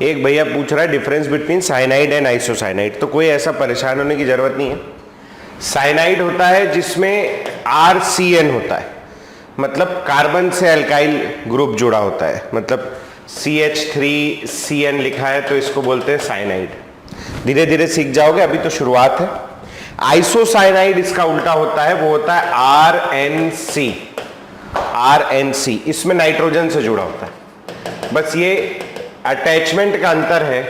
एक भैया पूछ रहा है difference between cyanide and isocyanide, तो कोई ऐसा परेशान होने की जरूरत नहीं है। साइनाइड होता है जिसमें RCN होता है, मतलब कार्बन से अल्काइल ग्रुप जुड़ा होता है, मतलब CH3CN लिखा है तो इसको बोलते हैं साइनाइड। धीरे धीरे सीख जाओगे, अभी तो शुरुआत है। आइसोसाइनाइड इसका उल्टा होता है, वो होता है RNC, इसमें नाइट्रोजन से जुड़ा होता है। बस ये अटैचमेंट का अंतर है,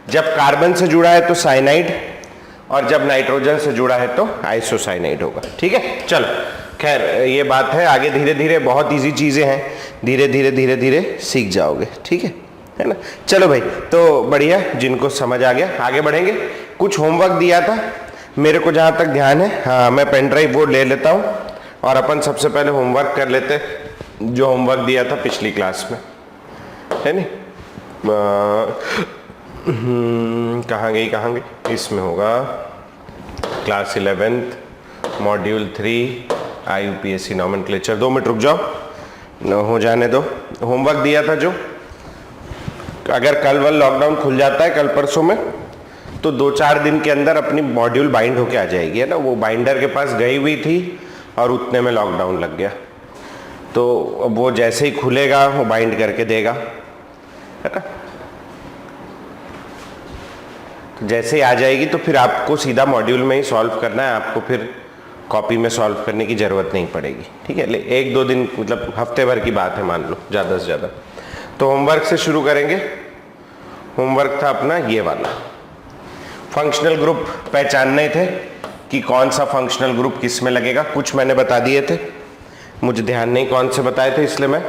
जब कार्बन से जुड़ा है तो साइनाइड और जब नाइट्रोजन से जुड़ा है तो आइसोसाइनाइड होगा। ठीक है, चलो खैर ये बात है, आगे धीरे धीरे बहुत इजी चीजें हैं, धीरे धीरे सीख जाओगे। ठीक है ना। चलो भाई, तो बढ़िया, जिनको समझ आ गया आगे बढ़ेंगे। कुछ होमवर्क दिया था मेरे को जहां तक ध्यान है, हाँ मैं पेन ड्राइव वो ले लेता हूं और अपन सबसे पहले होमवर्क कर लेते जो होमवर्क दिया था पिछली क्लास में, है नहीं। कहाँ गई, इसमें होगा class 11th module 3 IUPAC nomenclature. 2 minute रुक जाओ, न हो जाने दो। होमवर्क दिया था जो, अगर कल वल लॉकडाउन खुल जाता है कल परसों में, तो 2-4 दिन के अंदर अपनी मॉड्यूल बाइंड होके आ जाएगी, है ना। वो बाइंडर के पास गई हुई थी और उतने में लॉकडाउन लग गया, तो वो जैसे ही खुलेगा वो बाइंड करके देगा, है ना। तो जैसे ही आ जाएगी तो फिर आपको सीधा मॉड्यूल में ही सॉल्व करना है, आपको फिर कॉपी में सॉल्व करने की ज़रूरत नहीं पड़ेगी। ठीक है, 1-2 दिन मतलब हफ्ते भर की बात है, मान लो ज़्यादा से ज़्यादा। तो होमवर्क से शुरू करेंगे। होमवर्क था अपना ये वाला, फंक्शनल ग्रुप पहचानने थे कि कौन सा फंक्शनल ग्रुप किस में लगेगा। कुछ मैंने बता दिए थे, मुझे ध्यान नहीं कौन से बताए थे, इसलिए मैं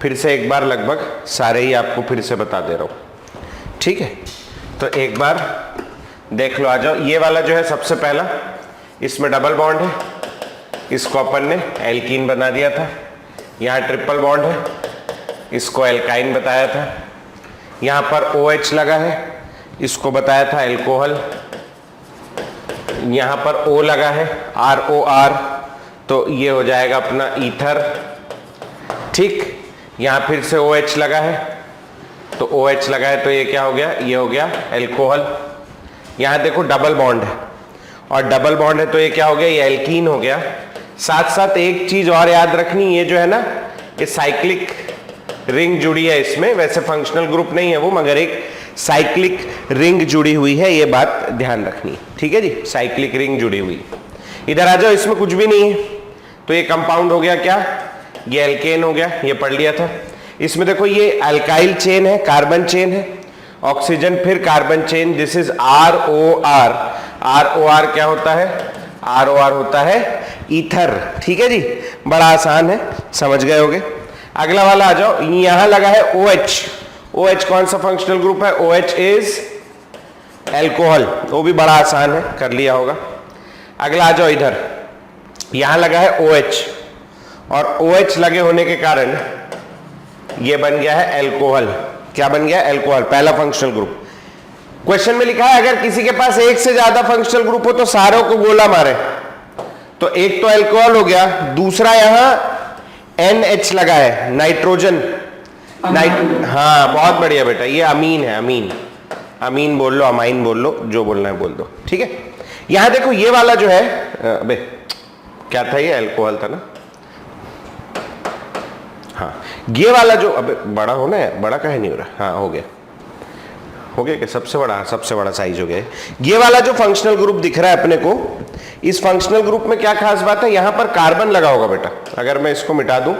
फिर से एक बार लगभग सारे ही आपको फिर से बता दे रहा हूँ। ठीक है, तो एक बार देख लो, आ जाओ। ये वाला जो है सबसे पहला, इसमें डबल बॉन्ड है, इसको अपन ने एल्कीन बना दिया था। यहाँ ट्रिपल बॉन्ड है, इसको एल्काइन बताया था। यहाँ पर OH लगा है, इसको बताया था एल्कोहल। यहाँ पर O लगा है, ROR, तो ये हो जाएगा अपना ईथर। ठीक, यहाँ फिर से OH लगा है, तो OH लगा है तो ये क्या हो गया, ये हो गया एल्कोहल। यहाँ देखो डबल बॉन्ड है, और डबल बॉन्ड है तो ये क्या हो गया, ये एल्कीन हो गया। साथ साथ एक चीज और याद रखनी, ये जो है ना, ये साइक्लिक रिंग जुड़ी है इसमें। वैसे फंक्शनल ग्रुप नहीं है वो, मगर एक साइक्लिक रिंग जुड़ी हुई है, ये बात ध्यान रखनी। ठीक है जी, साइक्लिक रिंग जुड़ी हुई। इधर आ जाओ, इसमें कुछ भी नहीं है, तो ये कंपाउंड हो गया क्या, ये एल्केन हो गया, ये पढ़ लिया था। इसमें देखो ये अल्काइल चेन है, कार्बन चेन है, ऑक्सीजन फिर carbon chain, this is ROR। ROR क्या होता है, ROR होता है ईथर। ठीक है जी, बड़ा आसान है, समझ गए होगे। अगला वाला आ जाओ, यहां लगा है OH। OH कौन सा फंक्शनल ग्रुप है, OH इज एल्कोहल, वो भी बड़ा आसान है, कर लिया होगा। अगला आ जाओ इधर, यहां लगा है OH, और OH लगे होने के कारण ये बन गया है एल्कोहल। क्या बन गया, एल्कोहल, पहला फंक्शनल ग्रुप। क्वेश्चन में लिखा है अगर किसी के पास एक से ज्यादा फंक्शनल ग्रुप हो तो सारों को गोला मारे, तो एक तो एल्कोहल हो गया, दूसरा यहां NH लगा है, नाइट्रोजन। हाँ बहुत बढ़िया बेटा, ये अमीन है, अमीन। अमीन बोल लो, अमाइन बोल लो, जो बोलना है बोल दो। ठीक है, यहां देखो ये वाला जो है, अबे क्या था, ये एल्कोहल था ना। हाँ, ये वाला जो, अबे बड़ा होना है, बड़ा काहे नहीं हो रहा, हाँ हो गया क्या, सबसे बड़ा साइज हो गया। ये वाला जो फंक्शनल ग्रुप दिख रहा है अपने को, इस फंक्शनल ग्रुप में क्या खास बात है, यहां पर कार्बन लगा होगा बेटा। अगर मैं इसको मिटा दूं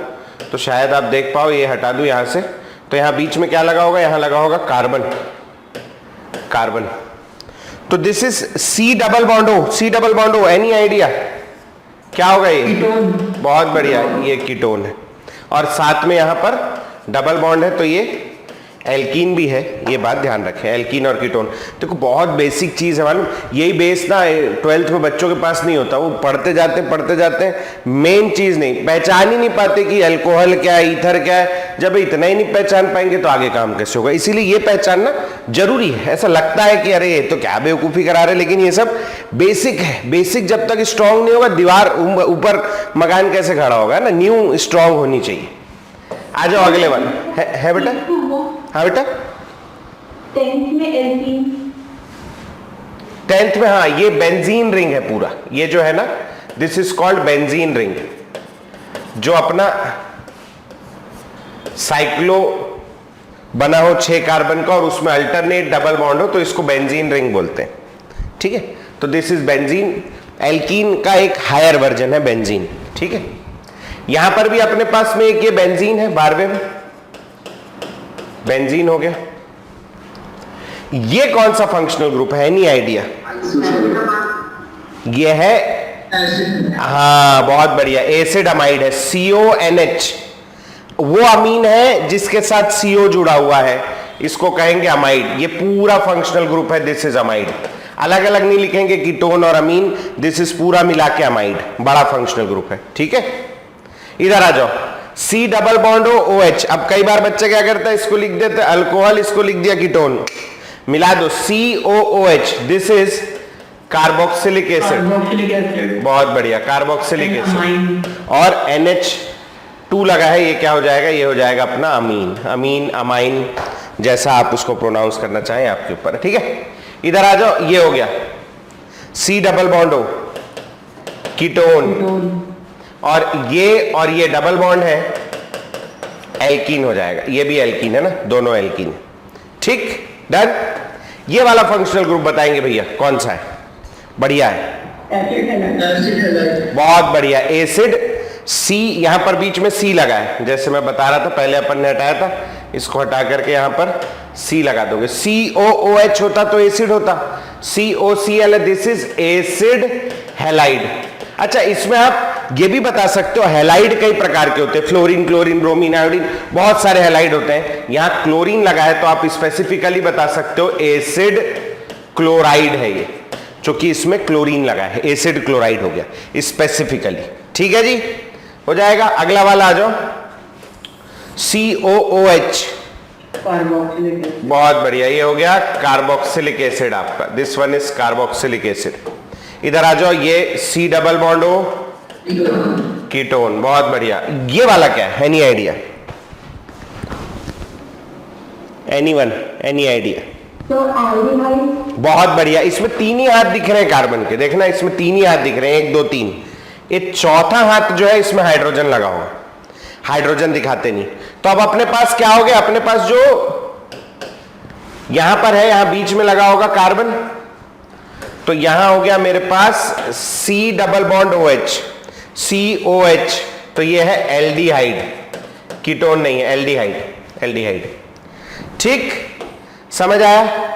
तो शायद आप देख पाओ, ये हटा दूं यहां से, तो यहां बीच में क्या लगा होगा, यहां लगा होगा कार्बन। तो this is C double bond O। Any idea क्या होगा ये, बहुत बढ़िया, ये कीटोन है। और साथ में यहां पर डबल बॉन्ड है तो ये एल्कीन भी है, ये बात ध्यान रखें, एल्कीन और कीटोन। देखो बहुत बेसिक चीज है मालूम, यही बेस ना 12th में बच्चों के पास नहीं होता, वो पढ़ते जाते हैं, मेन चीज नहीं पहचान ही नहीं पाते कि अल्कोहल क्या है, ईथर क्या है। जब इतना ही नहीं पहचान पाएंगे तो आगे काम कैसे होगा। इसीलिए ये पहचानना जरूरी है। ऐसा लगता है कि अरे ये तो क्या बेवकूफी करा रहे, लेकिन ये सब बेसिक है। बेसिक जब तक स्ट्रांग नहीं होगा, दीवार ऊपर मकान कैसे खड़ा होगा ना, न्यू स्ट्रांग होनी चाहिए। आ जाओ अगले वाला है बेटा। हाँ बेटा, 10th में एल्कीन। 10th में, हाँ, ये बेंजीन रिंग है पूरा, ये जो है ना, this is called benzene ring. जो अपना साइक्लो बना हो 6 कार्बन का और उसमें अल्टरनेट डबल बॉन्ड हो तो इसको बेंजीन रिंग बोलते हैं, ठीक है। तो दिस इज बेंजीन। एल्कीन का एक हायर वर्जन है बेंजीन, ठीक है। यहां पर भी अपने पास में एक ये बेंजीन है, 12वें में बेंजीन हो गया। ये कौन सा फंक्शनल ग्रुप है, एनी आइडिया? ये है, हाँ बहुत बढ़िया, एसिड अमाइड है, CONH। वो अमीन है जिसके साथ CO जुड़ा हुआ है, इसको कहेंगे अमाइड। ये पूरा फंक्शनल ग्रुप है, दिस इज अमाइड। अलग अलग नहीं लिखेंगे कीटोन और अमीन, दिस इज पूरा मिला के अमाइड, बड़ा फंक्शनल ग्रुप है, ठीक है। इधर आ जाओ, C डबल बॉन्ड हो OH। अब कई बार बच्चे क्या करता है, इसको लिख देते अल्कोहल, इसको लिख दिया कीटोन, मिला दो COOH, this is carboxylic acid. बहुत बढ़िया, कार्बोक्सिलिक एसिड। और NH2 लगा है, ये क्या हो जाएगा, ये हो जाएगा अपना अमीन, अमीन, अमाइन, जैसा आप उसको प्रोनाउंस करना चाहें आपके ऊपर, ठीक है। इधर आ जाओ, ये हो गया C डबल बॉन्ड हो कीटोन, और ये डबल बॉन्ड है, एल्कीन हो जाएगा। ये भी एल्कीन है ना, दोनों एल्कीन, ठीक, डन। ये वाला फंक्शनल ग्रुप बताएंगे भैया कौन सा है, बढ़िया है, बहुत बढ़िया, एसिड। C यहां पर बीच में C लगा है, जैसे मैं बता रहा था, पहले अपन ने हटाया था, इसको हटा करके यहां पर C लगा दोगे। COOH होता तो एसिड होता, COCl, this is acid halide. अच्छा, इसमें आप ये भी बता सकते हो, हैलाइड कई प्रकार के होते हैं, फ्लोरीन, क्लोरीन, ब्रोमीन, आयोडीन, बहुत सारे हैलाइड होते हैं। यहां क्लोरीन लगा है तो आप स्पेसिफिकली बता सकते हो एसिड क्लोराइड है ये, क्योंकि इसमें क्लोरीन लगा है, एसिड क्लोराइड हो गया स्पेसिफिकली, ठीक है जी, हो जाएगा। अगला वाला आ जाओ, COOH, बहुत बढ़िया, ये हो गया कार्बोक्सिलिक एसिड आपका, this one is carboxylic acid. इधर आ जाओ, ये C डबल बॉन्ड हो कीटोन, बहुत बढ़िया। ये वाला क्या है, any idea, anyone, any idea? बहुत बढ़िया, इसमें 3 ही हाथ दिख रहे हैं कार्बन के, देखना इसमें 3 ही हाथ दिख रहे हैं, 1 2 3। ये चौथा हाथ जो है इसमें हाइड्रोजन लगा होगा, हाइड्रोजन दिखाते नहीं। तो अब अपने पास क्या हो गया, अपने पास जो यहां पर है, यहां बीच में लगा होगा कार्बन, तो यहां हो गया मेरे पास C double bond OH, COH, तो ये है एल्डिहाइड, कीटोन नहीं है, एल्डिहाइड, एल्डिहाइड, ठीक, समझ आया।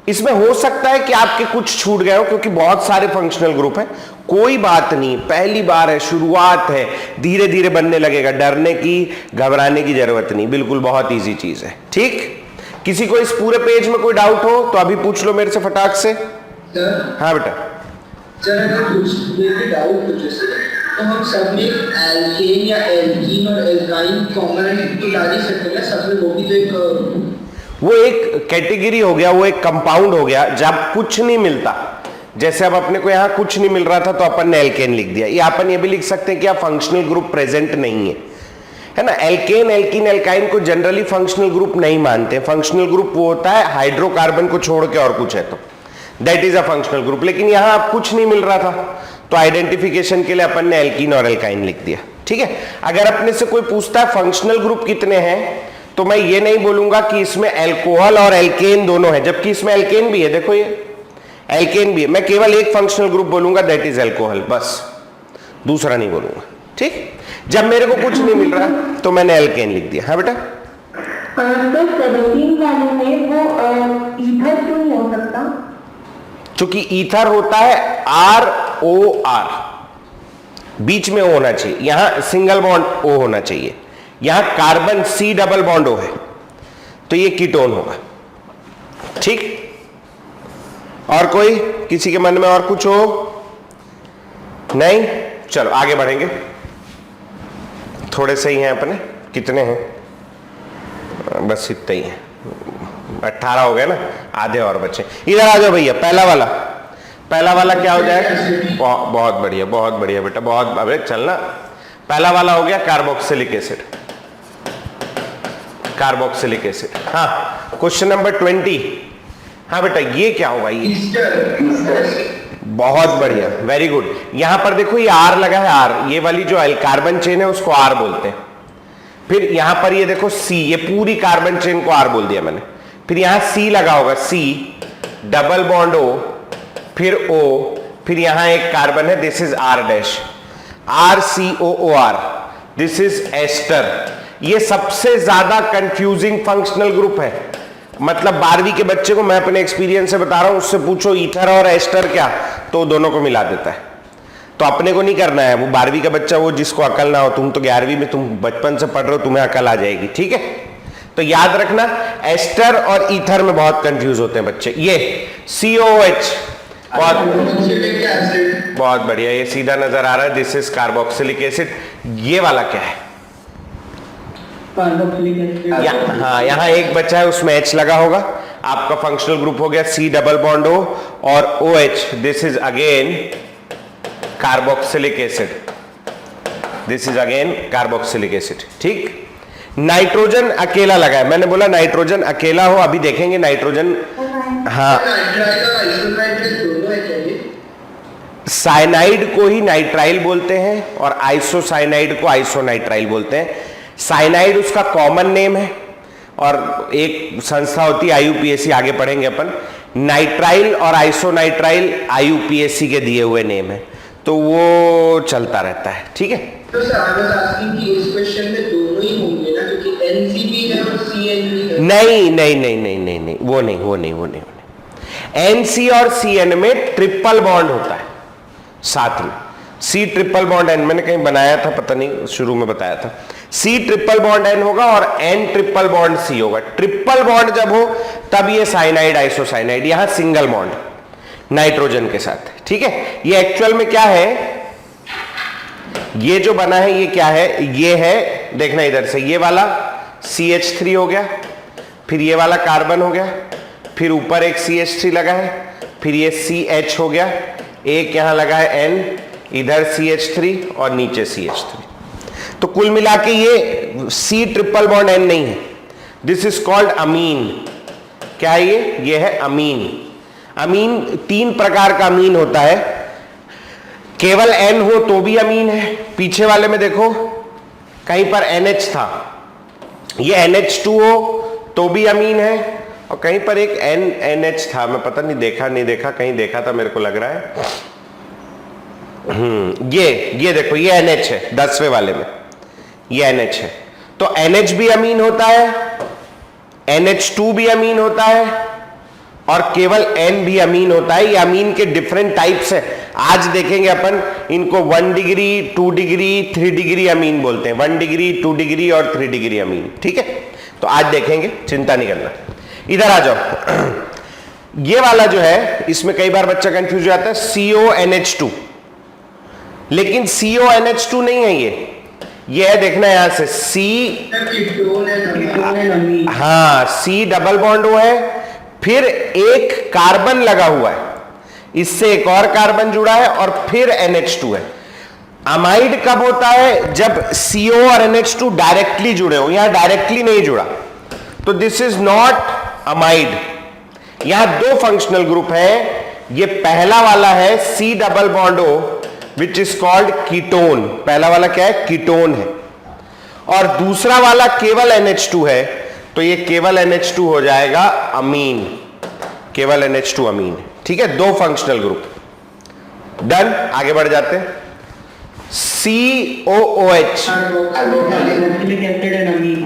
इसमें हो सकता है कि आपके कुछ छूट गए हो, क्योंकि बहुत सारे फंक्शनल ग्रुप हैं, कोई बात नहीं, पहली बार है, शुरुआत है, धीरे धीरे बनने लगेगा, डरने की, घबराने की जरूरत नहीं, बिल्कुल बहुत इजी चीज है, ठीक। किसी को इस पूरे पेज में कोई डाउट हो तो अभी पूछ लो मेरे से फटाक से। हाँ बेटा, तो हम सब में एल्केन या एल्कीन और एल्काइन कॉमन तो डाल ही सकते हैं, सब में वो भी तो एक, वो एक कैटेगरी हो गया, वो एक कंपाउंड हो गया जब कुछ नहीं मिलता। जैसे अब अपने को यहां कुछ नहीं मिल रहा था तो अपन ने एल्केन लिख दिया, या अपन ये भी लिख सकते हैं कि फंक्शनल ग्रुप प्रेजेंट नहीं है ना। एल्केन, एल्कीन, एल्काइन को जनरली फंक्शनल ग्रुप नहीं मानते। फंक्शनल ग्रुप वो होता है हाइड्रोकार्बन को छोड़ के और कुछ है तो that is a functional group. लेकिन यहां अब कुछ नहीं मिल रहा था तो आइडेंटिफिकेशन के लिए अपन ने एल्कीन और एल्काइन लिख दिया, ठीक है। अगर अपने से कोई पूछता है फंक्शनल ग्रुप कितने हैं, तो मैं ये नहीं बोलूंगा कि इसमें एल्कोहल और एल्केन दोनों है, जबकि इसमें एल्केन भी है, देखो ये एल्केन भी है। मैं केवल एक फंक्शनल ग्रुप बोलूंगा, दैट इज एल्कोहल, बस, दूसरा नहीं बोलूंगा, ठीक। जब मेरे को कुछ नहीं मिल रहा तो मैंने एल्केन लिख दिया। हाँ बेटा, तो 17 वाले में वो ईथर क्यों नहीं हो सकता? क्योंकि ईथर होता है ROR, बीच में O होना चाहिए, यहां सिंगल बॉन्ड O होना चाहिए, यहां carbon C double bond O है, तो ये कीटोन होगा, ठीक। और कोई, किसी के मन में और कुछ हो? नहीं, चलो आगे बढ़ेंगे। थोड़े से ही हैं अपने, कितने हैं? बस इतने ही हैं, 18 हो गए ना, आधे और बचे। इधर आ जाओ भैया, पहला वाला क्या हो जाएगा? बहुत बढ़िया, बहुत बढ़िया बेटा, बहुत, अबे चलना। पहला वाला हो गया कार्बोक्सिलिक एसिड, कार्बोक्सिलिक एसिड। हाँ, क्वेश्चन नंबर 20। हाँ बेटा, ये क्या होगा? ये बहुत बढ़िया, वेरी गुड। यहां पर देखो ये आर लगा है, आर, ये वाली जो कार्बन चेन है उसको आर बोलते हैं। फिर यहां पर ये देखो सी, ये पूरी कार्बन चेन को आर बोल दिया मैंने। फिर यहां सी लगा होगा, सी डबल बॉन्ड ओ, फिर ओ, फिर यहां एक कार्बन है, this is R dash, R C O O R, this is ester. ये सबसे ज्यादा कंफ्यूजिंग फंक्शनल ग्रुप है। मतलब 12वीं के बच्चे को मैं अपने एक्सपीरियंस से बता रहा हूं, उससे पूछो ईथर और एस्टर क्या, तो दोनों को मिला देता है। तो अपने को नहीं करना है, वो 12वीं का बच्चा, वो जिसको अकल ना हो, तुम तो 11वीं में, तुम बचपन से पढ़ रहे हो, तुम्हें अकल आ जाएगी, ठीक है। तो याद रखना, एस्टर और ईथर में बहुत कंफ्यूज होते हैं बच्चे। ये COOH, बहुत बढ़िया, ये सीधा नजर आ रहा है, दिस इज कार्बोक्सिलिक एसिड। ये वाला क्या है? हाँ, यहाँ एक बचा है, उसमें H लगा होगा, आपका फंक्शनल ग्रुप हो गया C डबल बॉन्ड O और OH, this is again carboxylic acid, this is again carboxylic acid, ठीक। नाइट्रोजन अकेला लगा है, मैंने बोला नाइट्रोजन अकेला हो, अभी देखेंगे नाइट्रोजन। हाँ, साइनाइड को ही नाइट्राइल बोलते हैं और आइसोसाइनाइड को आइसोनाइट्राइल बोलते हैं। साइनाइड उसका कॉमन नेम है और एक संस्था होती है IUPAC, आगे पढ़ेंगे अपन। नाइट्राइल और आइसोनाइट्राइल IUPAC के दिए हुए नेम है, तो वो चलता रहता है, ठीक है। तो सर आई वाज आस्किंग कि इस क्वेश्चन में दोनों ही होंगे ना, क्योंकि NC भी है और CN भी है। नहीं नहीं नहीं नहीं नहीं नहीं, वो नहीं। NC और CN में ट्रिपल बॉन्ड होता है साथ में। C ट्रिपल बॉन्ड N, मैंने कहीं बनाया था, पता नहीं, शुरू में बताया था। C ट्रिपल बॉन्ड N होगा और N ट्रिपल बॉन्ड C होगा। ट्रिपल बॉन्ड जब हो तब ये साइनाइड आइसोसाइनाइड, यहां सिंगल बॉन्ड नाइट्रोजन के साथ, ठीक है। ये एक्चुअल में क्या है, ये जो बना है ये क्या है? ये है, देखना इधर से, ये वाला CH3 हो गया, फिर ये वाला कार्बन हो गया, फिर ऊपर एक CH3 लगा है, फिर ये CH हो गया, एक यहां लगा है N, इधर CH3 और नीचे CH3। तो कुल मिला के ये C ट्रिपल बॉन्ड N नहीं है, दिस इज कॉल्ड अमीन। क्या है ये? ये है अमीन। अमीन 3 प्रकार का अमीन होता है, केवल N हो तो भी अमीन है। पीछे वाले में देखो कहीं पर NH था, ये NH2 हो तो भी अमीन है, और कहीं पर एक NH था, मैं पता नहीं देखा, कहीं देखा था मेरे को लग रहा है। ये देखो, ये NH है 10वें वाले में, ये NH है। तो NH भी अमीन होता है, NH2 भी अमीन होता है, और केवल N भी अमीन होता है। ये अमीन के डिफरेंट टाइप्स है, आज देखेंगे अपन इनको। 1 डिग्री, 2 डिग्री, 3 डिग्री अमीन बोलते हैं। 1 डिग्री, 2 डिग्री और 3 डिग्री अमीन, ठीक है। तो आज देखेंगे, चिंता नहीं करना। इधर आ जाओ, ये वाला जो है, इसमें कई बार बच्चा कंफ्यूज हो जाता है, CONH2, लेकिन CONH2 नहीं है ये है, देखना यहां से C, हाँ, C डबल बॉन्ड O है, फिर एक कार्बन लगा हुआ है, इससे एक और कार्बन जुड़ा है, और फिर NH2 है। अमाइड कब होता है? जब CO और NH2 डायरेक्टली जुड़े हो, यहां डायरेक्टली नहीं जुड़ा, तो दिस इज नॉट अमाइड। यहां 2 फंक्शनल ग्रुप है, ये पहला वाला है C double bond O which is called ketone, पहला वाला क्या है? कीटोन है, और दूसरा वाला केवल NH2 है, तो ये केवल NH2 हो जाएगा अमीन, केवल NH2 अमीन, ठीक है। 2 फंक्शनल ग्रुप डन। आगे बढ़ जाते हैं, COOH,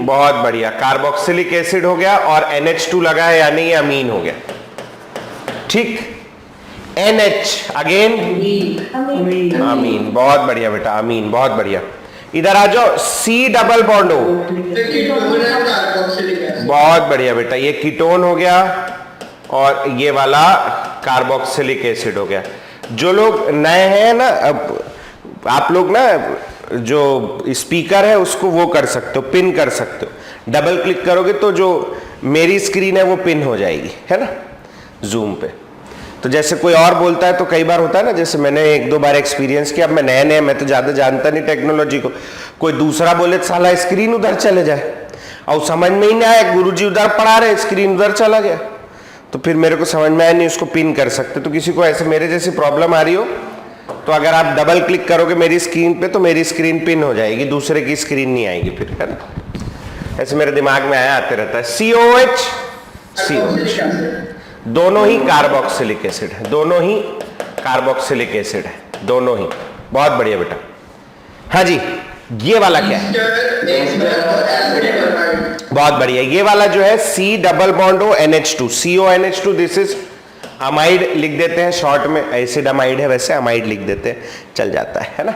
बहुत बढ़िया, कार्बोक्सिलिक एसिड हो गया, और NH2 लगा है यानी ये अमीन हो गया, ठीक। NH अगेन अमीन, बहुत बढ़िया बेटा, अमीन, बहुत बढ़िया। इधर आ जाओ, C डबल बॉन्ड O, बहुत बढ़िया बेटा, ये कीटोन हो गया, और ये वाला कार्बोक्सिलिक एसिड हो गया। जो लोग नए हैं ना, अब आप लोग ना, जो स्पीकर है उसको वो कर सकते हो, पिन कर सकते हो। डबल क्लिक करोगे तो जो मेरी स्क्रीन है वो पिन हो जाएगी, है ना, जूम पे। तो जैसे कोई और बोलता है तो कई बार होता है ना, जैसे मैंने 1-2 बार एक्सपीरियंस किया, अब मैं नया मैं तो ज़्यादा जानता नहीं टेक्नोलॉजी को, कोई दूसरा बोले तो साला स्क्रीन उधर चले जाए। और समझ में ही नहीं आया, गुरुजी उधर पढ़ा रहे, स्क्रीन उधर चला गया, तो फिर मेरे को समझ में आया नहीं उसको पिन कर सकते। तो किसी को ऐसे मेरे जैसी प्रॉब्लम आ रही हो तो अगर आप डबल क्लिक करोगे मेरी स्क्रीन पे तो मेरी स्क्रीन पिन हो जाएगी, दूसरे की स्क्रीन नहीं आएगी फिर, है ना। ऐसे मेरे दिमाग में आया, आते रहता है। COH, COH दोनों ही कार्बोक्सिलिक एसिड है, दोनों ही कार्बोक्सिलिक एसिड है, दोनों ही। बहुत बढ़िया बेटा। हाँ जी, ये वाला क्या है? बहुत बढ़िया। ये वाला जो है C double bond O NH2, CONH2, this is amide लिख देते हैं शॉर्ट में, एसिड अमाइड है वैसे, अमाइड लिख देते हैं, चल जाता है ना।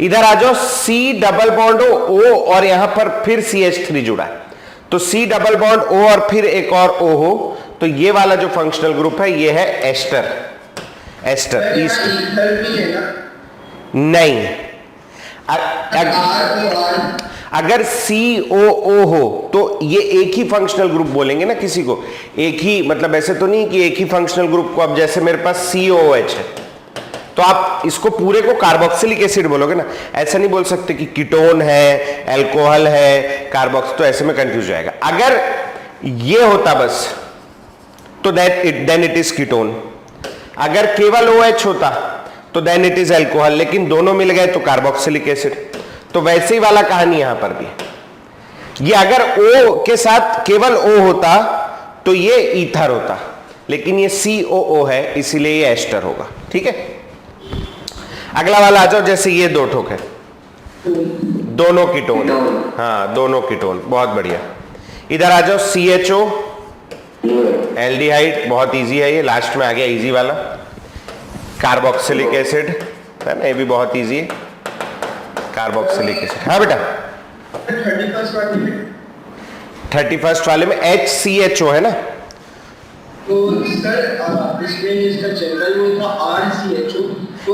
इधर आ जाओ, C डबल बॉन्ड O और यहां पर फिर CH3 जुड़ा है, तो C डबल बॉन्ड O और फिर एक और O हो, तो ये वाला जो फंक्शनल ग्रुप है ये है एस्टर। एस्टर नहीं, अगर COO हो तो ये एक ही फंक्शनल ग्रुप बोलेंगे ना किसी को, एक ही, मतलब ऐसे तो नहीं कि एक ही फंक्शनल ग्रुप को, अब जैसे मेरे पास COOH है तो आप इसको पूरे को कार्बोक्सिलिक एसिड बोलोगे ना, ऐसा नहीं बोल सकते कि कीटोन है, अल्कोहल है, कार्बोक्स, तो ऐसे में कंफ्यूज हो जाएगा। अगर ये होता बस तो देन इट इज कीटोन, अगर केवल OH होता तो देन इट इज अल्कोहल, लेकिन दोनों मिल गए तो कार्बोक्सिलिक एसिड। तो वैसे ही वाला कहानी यहां पर भी, ये अगर O के साथ केवल O होता तो ये ईथर होता, लेकिन ये COO है इसीलिए ये एस्टर होगा। ठीक है, अगला वाला आ जाओ, जैसे ये दो ठोक है, दोनों कीटोन, हाँ दोनों कीटोन, बहुत बढ़िया। इधर आ जाओ, CHO एल्डिहाइड, बहुत इजी है ये, लास्ट में आ गया इजी वाला। कार्बोक्सिलिक एसिड है ना, ये भी बहुत इजी है, कार्बोक्सिलिक एसिड। हाँ बेटा, 31st वाले में HCHO है ना, तो सर इसमें इसका जनरल वो था RCHO, तो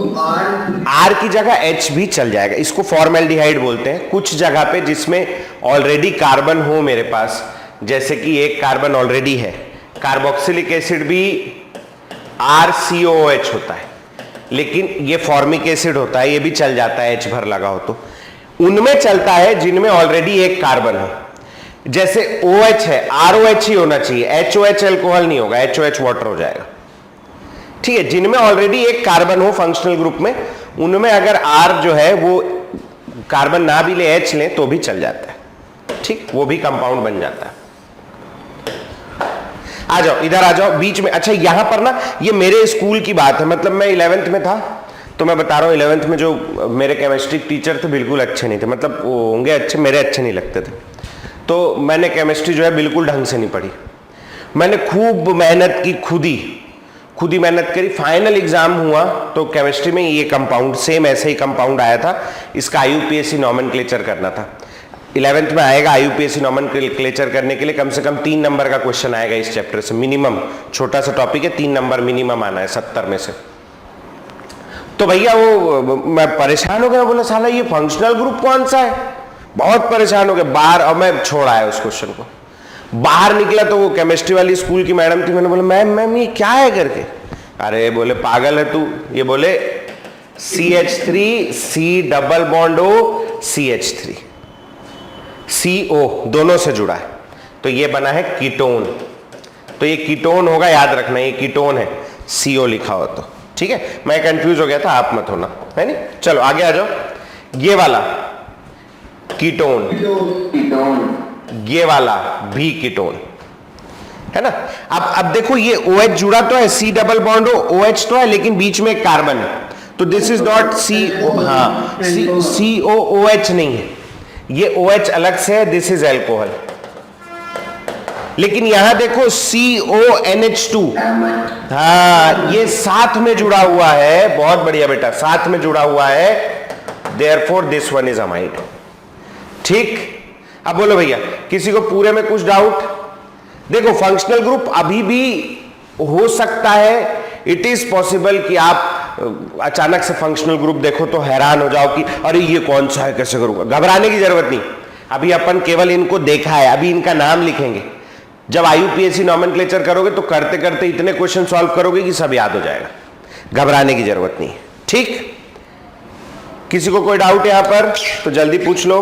R की जगह H भी चल जाएगा, इसको फॉर्मेल्डिहाइड बोलते हैं। कुछ जगह पे जिसमें ऑलरेडी कार्बन हो मेरे पास, जैसे कि एक कार्बन ऑलरेडी है, कार्बोक्सिलिक एसिड भी RCOH होता है, लेकिन ये फॉर्मिक एसिड होता है, ये भी चल जाता है H भर लगा हो तो। उनमें चलता है जिनमें ऑलरेडी एक कार्बन हो, जैसे OH है, ROH ही होना चाहिए, HOH अल्कोहल नहीं होगा, HOH वाटर हो जाएगा। ठीक है, जिनमें ऑलरेडी एक कार्बन हो फंक्शनल ग्रुप में, उनमें अगर R जो है वो कार्बन ना भी ले, H ले तो भी चल जाता है। ठीक, वो भी कंपाउंड बन जाता है। आ जाओ, इधर आ जाओ बीच में। अच्छा, यहां पर ना ये मेरे स्कूल की बात है, मतलब मैं 11th में था तो मैं बता रहा हूँ, 11th में जो मेरे केमिस्ट्री टीचर थे बिल्कुल अच्छे नहीं थे, मतलब वो होंगे अच्छे, मेरे अच्छे नहीं लगते थे, तो मैंने केमिस्ट्री जो है बिल्कुल ढंग से नहीं पढ़ी। मैंने खूब मेहनत की, खुद ही मेहनत करी। फाइनल एग्जाम हुआ तो केमिस्ट्री में ये कंपाउंड, सेम ऐसे ही कंपाउंड आया था, इसका IUPAC नॉमेनक्लेचर करना था। 11th में आएगा IUPAC नॉमेनक्लेचर करने के लिए कम से कम 3 नंबर का क्वेश्चन आएगा इस चैप्टर से मिनिमम, छोटा सा टॉपिक है, 3 नंबर मिनिमम आना है 70 में से। तो भैया वो मैं परेशान हो गया, बोला साला ये फंक्शनल ग्रुप कौन सा है, बहुत परेशान हो गया बाहर, और मैं छोड़ आया उस क्वेश्चन को। बाहर निकला तो वो केमिस्ट्री वाली स्कूल की मैडम थी, मैंने बोला मैम ये क्या है करके, अरे बोले पागल है तू, ये बोले CH3 C double bond O CH3 CO दोनों से जुड़ा है, तो ये बना है कीटोन। तो ये कीटोन होगा, याद रखना ये कीटोन है, CO लिखा हो तो। ठीक है, मैं कंफ्यूज हो गया था, आप मत होना, है नहीं। चलो आगे आ जाओ, ये वाला कीटोन, ये वाला भी कीटोन है ना। अब देखो ये OH जुड़ा तो है, C डबल बॉन्ड OH तो है, लेकिन बीच में एक कार्बन है, तो दिस इज नॉट COOH नहीं है, ये OH अलग से है, दिस इज अल्कोहल। लेकिन यहां देखो CONH2, हाँ ये साथ में जुड़ा हुआ है, बहुत बढ़िया बेटा, साथ में जुड़ा हुआ है, therefore this one is amide. ठीक, अब बोलो भैया किसी को पूरे में कुछ डाउट? देखो फंक्शनल ग्रुप अभी भी हो सकता है, इट इज पॉसिबल कि आप अचानक से फंक्शनल ग्रुप देखो तो हैरान हो जाओ कि अरे ये कौन सा है, कैसे करूंगा। घबराने की जरूरत नहीं, अभी अपन केवल इनको देखा है, अभी इनका नाम लिखेंगे। जब IUPAC नॉमेनक्लेचर करोगे तो करते करते इतने क्वेश्चन सॉल्व करोगे कि सब याद हो जाएगा, घबराने की जरूरत नहीं। ठीक, किसी को कोई डाउट यहां पर तो जल्दी पूछ लो।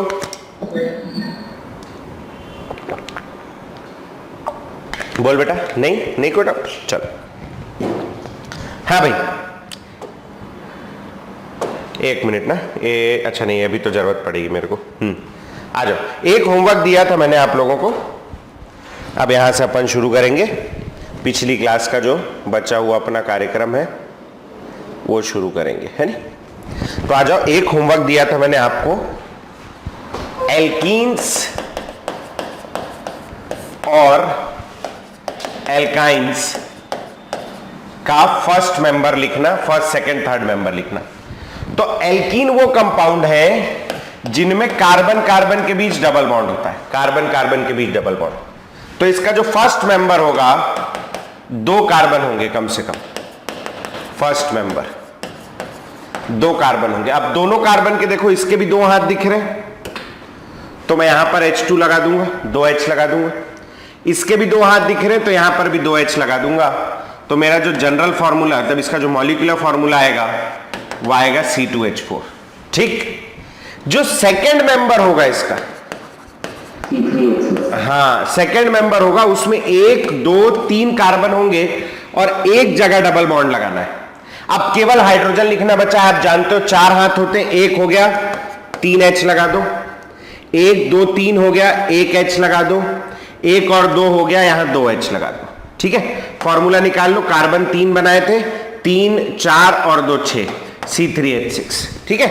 बोल बेटा, नहीं कोई डाउट, चलो। हाँ भाई, एक मिनट ना, अच्छा नहीं, अभी तो जरूरत पड़ेगी मेरे को। आ जाओ, एक होमवर्क दिया था मैंने आप लोगों को, अब यहां से अपन शुरू करेंगे। पिछली क्लास का जो बचा हुआ अपना कार्यक्रम है वो शुरू करेंगे, है नहीं? तो आ जाओ, एक होमवर्क दिया था मैंने आपको, एल्कीन्स और एल्काइंस का फर्स्ट मेंबर लिखना, फर्स्ट सेकंड थर्ड मेंबर लिखना। तो एल्कीन वो कंपाउंड है जिनमें कार्बन कार्बन के बीच डबल बॉन्ड होता है, कार्बन कार्बन के बीच डबल बॉन्ड। तो इसका जो फर्स्ट मेंबर होगा, 2 कार्बन होंगे कम से कम, फर्स्ट मेंबर 2 कार्बन होंगे। अब दोनों कार्बन के देखो, इसके भी 2 हाथ दिख रहे हैं, तो मैं यहां पर H2 लगा दूंगा, 2H लगा दूंगा। इसके भी 2 हाथ दिख रहे हैं, तो यहां पर भी 2H लगा दूंगा। तो मेरा जो जनरल फॉर्मूला, तब इसका जो मॉलिक्यूलर फॉर्मूला आएगा वो आएगा C2H4। ठीक, जो सेकेंड मेंबर होगा इसका, हाँ सेकेंड मेंबर होगा, उसमें 1 2 3 कार्बन होंगे और एक जगह डबल बॉन्ड लगाना है। अब केवल हाइड्रोजन लिखना बचा है। आप जानते हो 4 हाथ होते हैं, 1 हो गया 3H लगा दो, 1 2 3 हो गया 1H लगा दो, 1 और 2 हो गया, यहां 2H लगा दो। ठीक है, फॉर्मूला निकाल लो। कार्बन 3 बनाए थे, 3 4 और 2 6, C3H6। ठीक है,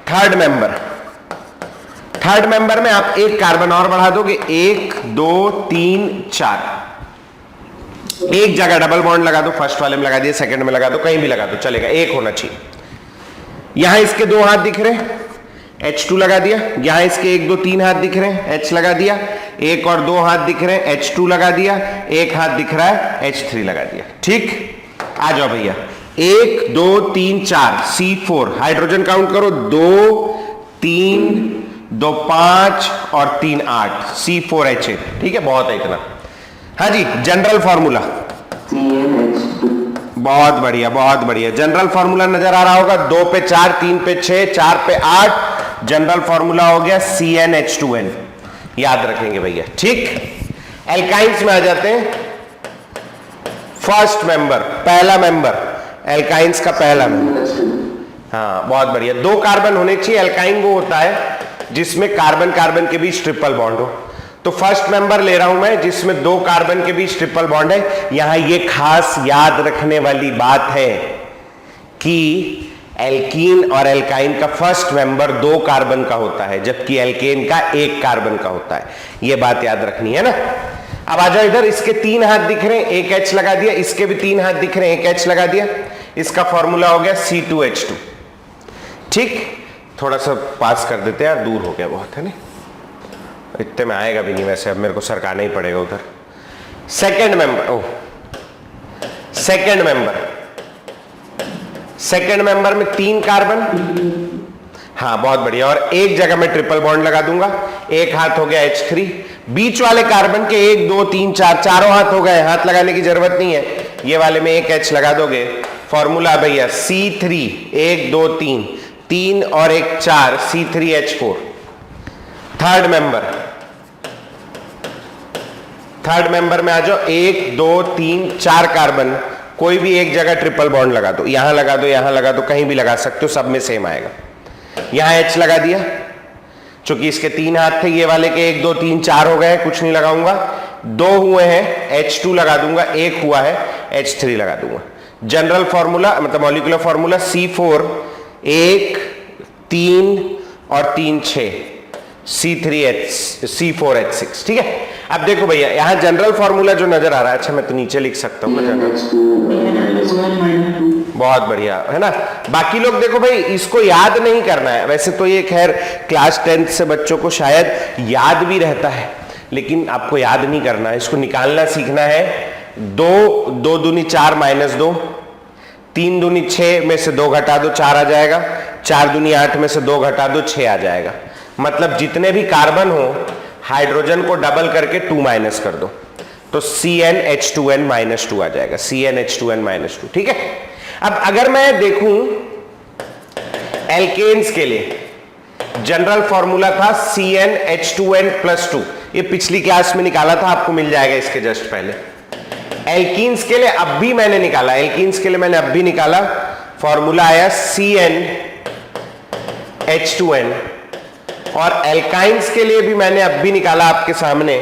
थर्ड मेंबर में आप 1 कार्बन और बढ़ा दोगे, 1 2 3 4, एक जगह डबल बॉन्ड लगा दो, फर्स्ट वाले में लगा दिया, सेकंड में लगा दो, कहीं भी लगा दो चलेगा, 1 होना चाहिए। यहां इसके 2 हाथ दिख रहे हैं, H2 लगा दिया। यहां इसके 1 2 3 हाथ दिख रहे हैं, H लगा दिया। 1 और 2 हाथ दिख रहे हैं, H2 लगा दिया। 1 हाथ दिख रहा है, H3 लगा दिया। ठीक, आ जाओ भैया, 1 2 3 4, C4 हाइड्रोजन काउंट करो, 2 3 2 5 और 3 8, C4H8। ठीक है, बहुत है इतना। हाँ जी, जनरल फॉर्मूला, बहुत बढ़िया बहुत बढ़िया। जनरल फॉर्मूला नजर आ रहा होगा, 2 पे 4, 3 पे 6, 4 पे 8, जनरल फॉर्मूला हो गया CnH2n। याद रखेंगे भैया। ठीक, एल्काइंस में आ जाते हैं। फर्स्ट मेंबर, पहला मेंबर, एल्काइंस का पहला मेंबर, हाँ बहुत बढ़िया। 2 कार्बन होने चाहिए। एल्काइन वो होता है जिसमें कार्बन कार्बन के बीच ट्रिपल बॉन्ड हो। तो फर्स्ट मेंबर ले रहा हूं मैं जिसमें 2 कार्बन के बीच ट्रिपल बॉन्ड है। यहां ये खास याद रखने वाली बात है कि एल्कीन और एल्काइन का फर्स्ट मेंबर 2 कार्बन का होता है, जबकि एल्केन का 1 कार्बन का होता है। यह बात याद रखनी है ना। अब आ जाओ इधर, इसके 3 हाथ दिख रहे हैं, 1H लगा दिया। इसके भी 3 हाथ दिख रहे हैं, 1H लगा दिया। इसका फॉर्मूला हो गया C2H2। ठीक, थोड़ा सा पास कर देते हैं यार, दूर हो गया बहुत, है ना, इतने में आएगा भी नहीं वैसे, अब मेरे को सरकाना ही पड़ेगा उधर। सेकेंड मेंबर, सेकेंड मेंबर में 3 कार्बन, हाँ बहुत बढ़िया, और एक जगह में ट्रिपल बॉन्ड लगा दूंगा। 1 हाथ हो गया H3। बीच वाले कार्बन के 1 2 3 4, चारों हाथ हो गए, हाथ लगाने की जरूरत नहीं है। ये वाले में 1H लगा दोगे। फॉर्मूला भैया C3, 1 2 3, 3 और 1 4, C3H4। थर्ड मेंबर में आ जाओ, 1 2 3 4 कार्बन, कोई भी एक जगह ट्रिपल बॉन्ड लगा दो, यहां लगा दो, यहां लगा दो, कहीं भी लगा सकते हो, सब में सेम आएगा। यहां H लगा दिया, चूंकि इसके 3 हाथ थे, ये वाले के 1 2 3 4 हो गए, कुछ नहीं लगाऊंगा। 2 हुए हैं, H2 लगा दूंगा। 1 हुआ है, H3 लगा दूंगा। जनरल फॉर्मूला मतलब मॉलिक्यूलर फॉर्मूला C4, 1 3 और 3 6, C4H6। ठीक है, अब देखो भैया यहां जनरल फॉर्मूला जो नजर आ रहा है, अच्छा मैं तो नीचे लिख सकता हूं जनरल, बहुत बढ़िया है ना। बाकी लोग देखो भाई, इसको याद नहीं करना है। वैसे तो ये खैर क्लास 10th से बच्चों को शायद याद भी रहता है, लेकिन आपको याद नहीं करना है, इसको निकालना सीखना है। 2 2 दूनी 4 -2, 3 दूनी 6 में से 2 घटा दो, 4 आ जाएगा। 4 दूनी 8 में से 2 घटा दो, 6 आ जाएगा। मतलब जितने भी कार्बन हो, हाइड्रोजन को डबल करके 2 माइनस कर दो, तो CnH2n -2 आ जाएगा, CnH2n -2। ठीक है, अब अगर मैं देखूं एल्केन्स के लिए, जनरल फॉर्मूला था CnH2n +2। ये पिछली क्लास में निकाला था, आपको मिल जाएगा इसके जस्ट पहले। एल्कीन्स के लिए अब भी मैंने निकाला, एल्कीन्स के लिए मैंने अब भी निकाला, फॉर्मूला आया CnH2n, और एल्काइंस के लिए भी मैंने अब भी निकाला आपके सामने,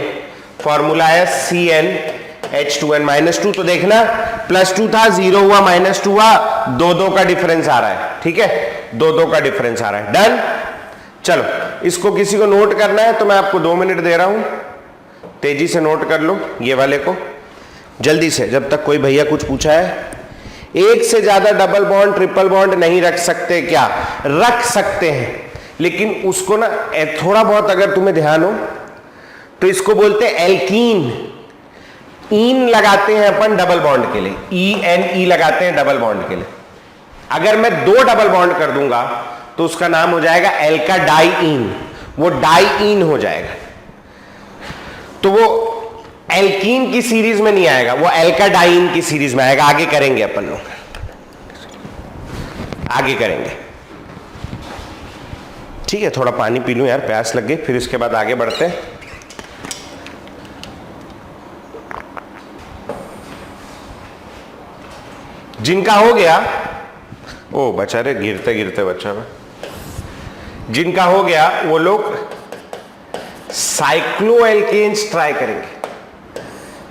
फॉर्मूला आया CnH2n -2। तो देखना +2 था, 0 हुआ, -2 हुआ, 2 का डिफरेंस आ रहा है, ठीक है, 2 का डिफरेंस आ रहा है। डन। चलो इसको किसी को नोट करना है तो मैं आपको 2 मिनट दे रहा हूं, तेजी से नोट कर लो ये वाले को जल्दी से, जब तक कोई भैया कुछ पूछा है। एक से ज्यादा डबल बॉन्ड ट्रिपल बॉन्ड नहीं रख सकते क्या? रख सकते हैं, लेकिन उसको ना थोड़ा बहुत अगर तुम्हें ध्यान हो तो इसको बोलते हैं एल्कीन। ईन लगाते हैं अपन डबल बॉन्ड के लिए, ENE लगाते हैं डबल बॉन्ड के लिए। अगर मैं 2 डबल बॉन्ड कर दूंगा तो उसका नाम हो जाएगा एल्का डाइईन, वो डाइईन हो जाएगा। तो वो एल्कीन की सीरीज में नहीं आएगा, वो एल्का डाइईन की सीरीज में आएगा। आगे करेंगे अपन लोग, आगे करेंगे, ठीक है। थोड़ा पानी पी लूं यार, प्यास लग गई, फिर इसके बाद आगे बढ़ते हैं। जिनका हो गया, ओ बेचारे गिरते गिरते बच्चा में, जिनका हो गया वो लोग साइक्लोएल्केन्स ट्राई करेंगे।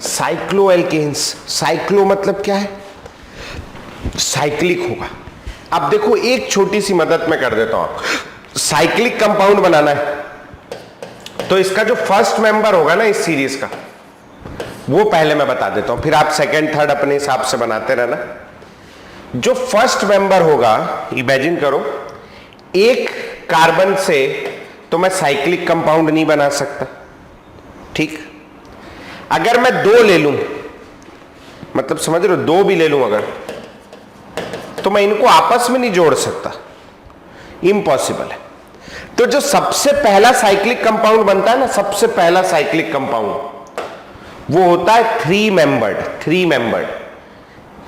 साइक्लोएल्केन्स, साइक्लो मतलब क्या है? साइक्लिक होगा। अब देखो एक छोटी सी मदद मैं कर देता हूं आपको। साइक्लिक कंपाउंड बनाना है तो इसका जो फर्स्ट मेंबर होगा ना इस सीरीज का, वो पहले मैं बता देता हूं, फिर आप सेकंड थर्ड अपने हिसाब से बनाते रहना। जो फर्स्ट मेंबर होगा, इमेजिन करो, एक कार्बन से तो मैं साइक्लिक कंपाउंड नहीं बना सकता, ठीक। अगर मैं 2 ले लूं, मतलब समझ रहे हो, 2 भी ले लूं अगर, तो मैं इनको आपस में नहीं जोड़ सकता, इम्पॉसिबल है। तो जो सबसे पहला साइक्लिक कंपाउंड बनता है ना, सबसे पहला साइक्लिक कंपाउंड, वो होता है 3 मेंबर्ड।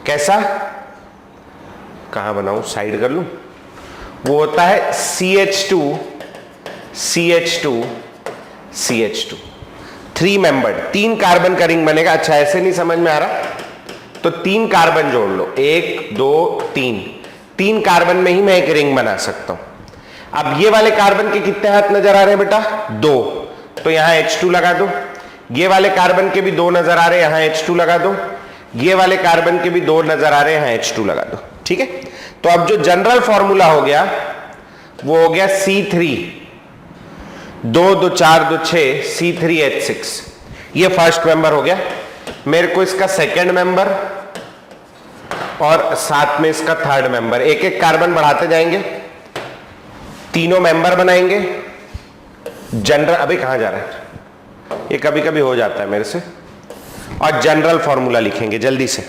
कैसा? कहां बनाऊं, साइड कर लूं? वो होता है CH2 CH2 3 मेंबर्ड, 3 कार्बन का रिंग बनेगा। अच्छा ऐसे नहीं समझ में आ रहा तो 3 कार्बन जोड़ लो, 1 2 3 कार्बन में ही मैं एक रिंग बना सकता हूं। अब ये वाले कार्बन के कितने हाथ नजर आ रहे हैं बेटा? 2, तो यहां H2 लगा दो। ये वाले कार्बन के भी 2 नजर आ रहे हैं, यहां H2 लगा दो। ये वाले कार्बन के भी 2 नजर आ रहे हैं, यहां H2 लगा दो, ठीक है। तो अब जो जनरल फॉर्मूला हो गया वो हो गया C3, 2 2 4 2 6 C3H6। ये फर्स्ट मेंबर हो गया। मेरे को इसका सेकंड मेंबर और साथ में इसका थर्ड मेंबर, एक एक कार्बन बढ़ाते जाएंगे, तीनों मेंबर बनाएंगे। जनरल, अभी कहां जा रहा है ये, कभी कभी हो जाता है मेरे से। और जनरल फॉर्मूला लिखेंगे जल्दी से,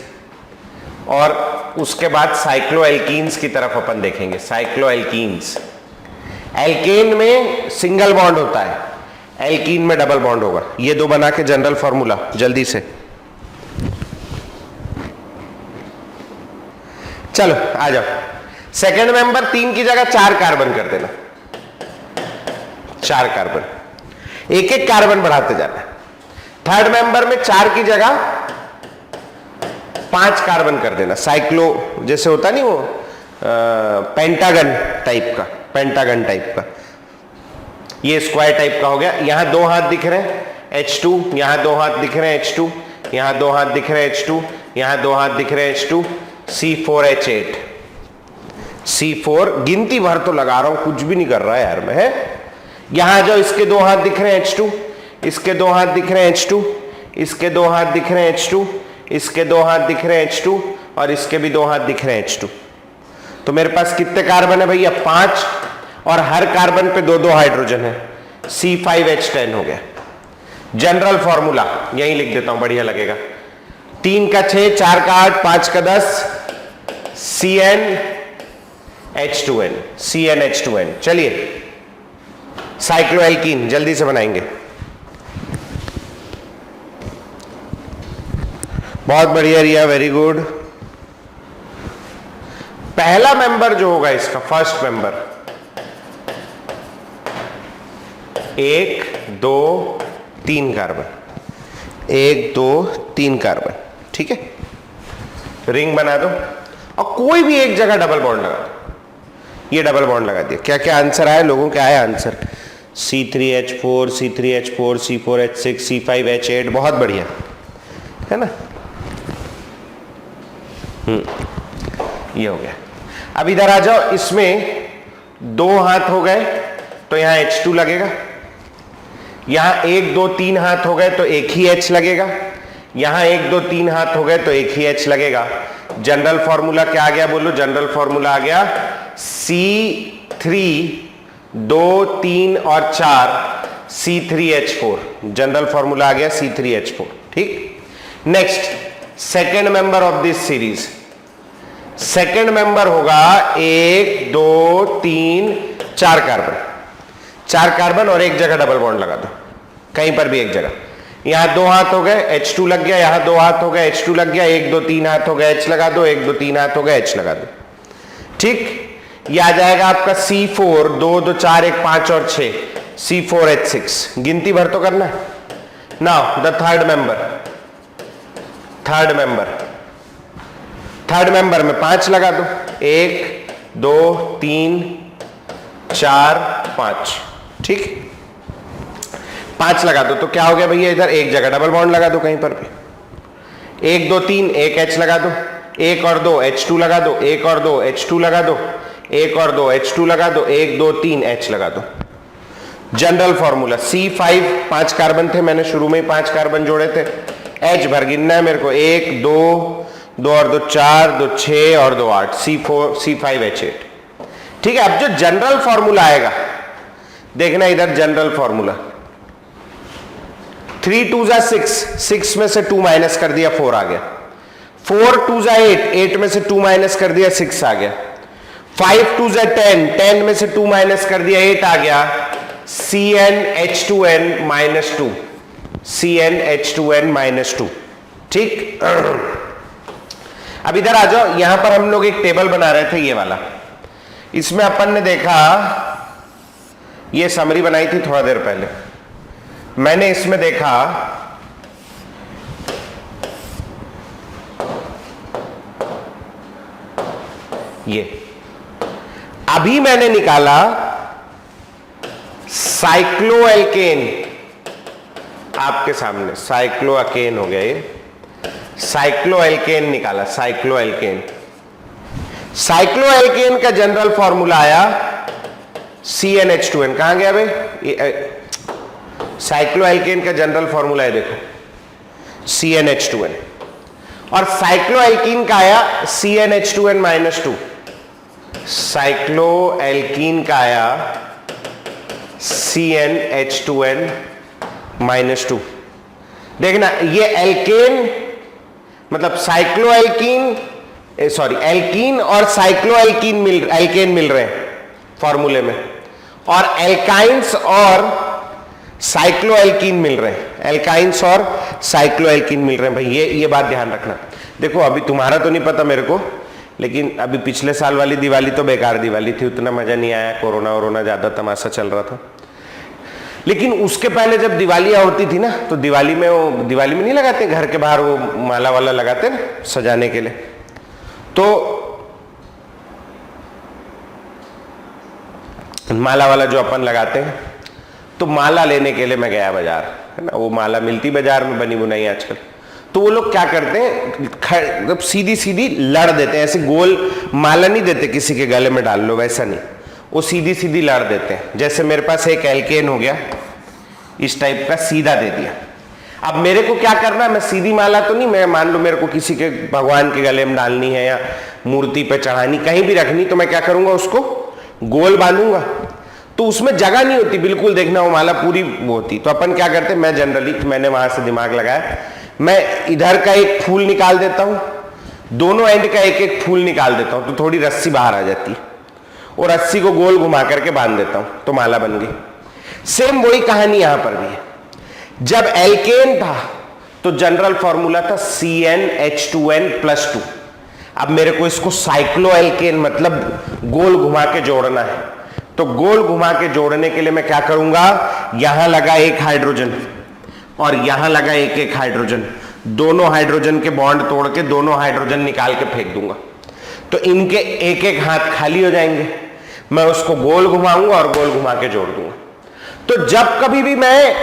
और उसके बाद साइक्लोएल्कीन्स की तरफ अपन देखेंगे। साइक्लोएल्कीन्स, एल्केन में सिंगल बॉन्ड होता है, एल्कीन में डबल बॉन्ड होगा। ये 2 बना के जनरल फॉर्मूला जल्दी से। चलो आ जाओ। सेकंड मेंबर 3 की जगह 4 कार्बन कर देना, 4 कार्बन, एक एक कार्बन बढ़ाते जाना। थर्ड मेंबर में 4 की जगह 5 कार्बन कर देना। साइक्लो जैसे होता नहीं वो पेंटागन टाइप का, ये स्क्वायर टाइप का हो गया। यहां 2 हाथ दिख रहे हैं H2, यहां 2 हाथ दिख रहे हैं H2, यहां 2 हाथ दिख रहे हैं H2, यहां 2 हाथ दिख रहे हैं H2, C4H8। C4 गिनती भर तो लगा रहा हूं, कुछ भी नहीं कर रहा है यार मैं, है। यहां जो इसके 2 हाथ दिख रहे हैं H2, इसके 2 हाथ दिख रहे हैं H2, इसके 2 हाथ दिख रहे हैं H2, इसके 2 हाथ दिख रहे हैं H2, और इसके भी 2 हाथ दिख रहे हैं H2। तो मेरे पास कितने कार्बन है भैया? 5, और हर कार्बन पे 2 2 हाइड्रोजन है, C5H10 हो गया। जनरल फॉर्मूला यही लिख देता हूं, बढ़िया लगेगा। 3 का 6, 4 का 8, 5 का 10, CnH2n। चलिए साइक्लोएल्कीन जल्दी से बनाएंगे। बहुत बढ़िया रिया, वेरी गुड। पहला मेंबर जो होगा इसका, फर्स्ट मेंबर, 1 2 3 कार्बन, 1 2 3 कार्बन, ठीक है, रिंग बना दो और कोई भी एक जगह डबल बॉन्ड लगा दो। ये डबल बॉन्ड लगा दिया। क्या क्या आंसर आया लोगों, क्या आया answer? C3H4, C3H4, C4H6, C5H8, बहुत बढ़िया है ना। ये हो गया। अब इधर आ जाओ, इसमें 2 हाथ हो गए तो यहां H2 लगेगा, यहां 1 2 3 हाथ हो गए तो एक ही H लगेगा, यहां 1 2 3 हाथ हो गए तो एक ही H लगेगा। जनरल फॉर्मूला क्या आ गया बोलो? जनरल फॉर्मूला आ गया C3 2 3 और 4 C3H4। जनरल फॉर्मूला आ गया C3H4। ठीक, next second member of this series. Second member होगा 1 2 3 4 कार्बन, 4 कार्बन और एक जगह डबल बॉन्ड लगा दो, कहीं पर भी एक जगह। यहां 2 हाथ हो गए, H2 लग गया, यहां 2 हाथ हो गए, H2 लग गया, 1 2 3 हाथ हो गए, H लगा दो, 1 2 3 हाथ हो गए, H लगा दो। ठीक, ये आ जाएगा आपका C4 2 2 4 1 5 और 6 C4H6। गिनती भर तो करना। नाउ द थर्ड मेंबर में 5 लगा दो, 1 2 3 4 5। ठीक, 5 लगा दो तो क्या हो गया भैया? इधर एक जगह डबल बॉन्ड लगा दो कहीं पर भी। 1 2 3 एक H लगा दो, 1 और 2 H2 लगा दो, 1 और 2 H2 लगा दो, 1 और 2 H2 लगा दो, 1 2 3 H लगा दो। जनरल फॉर्मूला C5 5 कार्बन थे, मैंने शुरू में ही 5 कार्बन जोड़े थे। H भर गिनना है मेरे को, 1 2 2 और 2 4 2 6 और 2 8 C5H8। ठीक है, अब जो जनरल फॉर्मूला आएगा देखना इधर, जनरल फॉर्मूला 3 2 6, 6 में से 2 माइनस कर दिया 4 आ गया। 4 2 8, 8 में से 2 माइनस कर दिया 6 आ गया। 5 2 10, 10 में से 2 माइनस कर दिया 8 आ गया। CnH2n -2, CnH2n -2। ठीक, अब इधर आ जाओ, यहां पर हम लोग एक टेबल बना रहे थे, ये वाला। इसमें अपन ने देखा, ये समरी बनाई थी थोड़ा देर पहले, मैंने इसमें देखा ये, अभी मैंने निकाला साइक्लोएल्केन, आपके सामने साइक्लोअकेन हो गया, ये साइक्लोएल्केन निकाला। साइक्लोएल्केन का जनरल फॉर्मूला आया CnH2n। कहां गया भाई? साइक्लोएल्केन का जनरल फॉर्मूला है, देखो CnH2n, और साइक्लोएल्कीन का आया CnH2n -2। साइक्लोएल्कीन का आया CnH2n -2। देखना, ये एल्केन मतलब साइक्लोएल्कीन, सॉरी एल्कीन और साइक्लोएल्कीन एल्केन मिल रहे हैं फॉर्मूले में, और एल्काइंस और साइक्लोएल्कीन मिल रहे हैं, एल्काइंस और साइक्लोएल्कीन मिल रहे हैं। भाई ये बात ध्यान रखना। देखो अभी तुम्हारा तो नहीं पता मेरे को, लेकिन अभी पिछले साल वाली दिवाली तो बेकार दिवाली थी, उतना मजा नहीं आया, कोरोना ज्यादा तमाशा चल रहा था। लेकिन उसके पहले जब दिवालियां होती थी ना, तो दिवाली में नहीं लगाते घर के बाहर वो माला वाला लगाते ना सजाने के लिए, तो माला वाला जो अपन लगाते हैं, तो माला लेने के लिए मैं गया बाजार, है ना, वो माला मिलती बाजार में बनी बुनाई आजकल। तो वो लोग क्या करते हैं, सीधी लड़ देते हैं, ऐसे गोल माला नहीं देते किसी के गले में डाल लो, वैसा नहीं, वो सीधी लड़ देते हैं। जैसे मेरे पास एक एल्केन हो गया, इस टाइप का सीधा दे दिया। अब मेरे को क्या करना, मैं सीधी माला तो नहीं, मैं मान लो मेरे को किसी के भगवान के गले में डालनी है या मूर्ति पे चढ़ानी, कहीं भी रखनी, तो मैं क्या करूंगा, उसको गोल बांधूंगा, तो उसमें जगह नहीं होती बिल्कुल, देखना वो माला पूरी वो होती। तो अपन क्या करते, मैं जनरली, मैंने वहां से दिमाग लगाया, मैं इधर का एक फूल निकाल देता हूं, दोनों एंड का एक एक फूल निकाल देता हूं, तो थोड़ी रस्सी बाहर आ जाती है, और रस्सी को गोल घुमा करके बांध देता हूं, तो माला बन गई। सेम वही कहानी यहां पर भी है। जब एल्केन था तो जनरल फॉर्मूला था CnH2n +2। अब मेरे को इसको साइक्लोएल्केन मतलब गोल घुमा के जोड़ना है, तो गोल घुमा के जोड़ने के लिए मैं क्या करूंगा, यहां लगा एक हाइड्रोजन और यहां लगा एक हाइड्रोजन, दोनों हाइड्रोजन के बॉन्ड तोड़ के दोनों हाइड्रोजन निकाल के फेंक दूंगा, तो इनके एक एक हाथ खाली हो जाएंगे। मैं उसको गोल घुमाऊंगा और गोल घुमा के जोड़ दूंगा। तो जब कभी भी मैं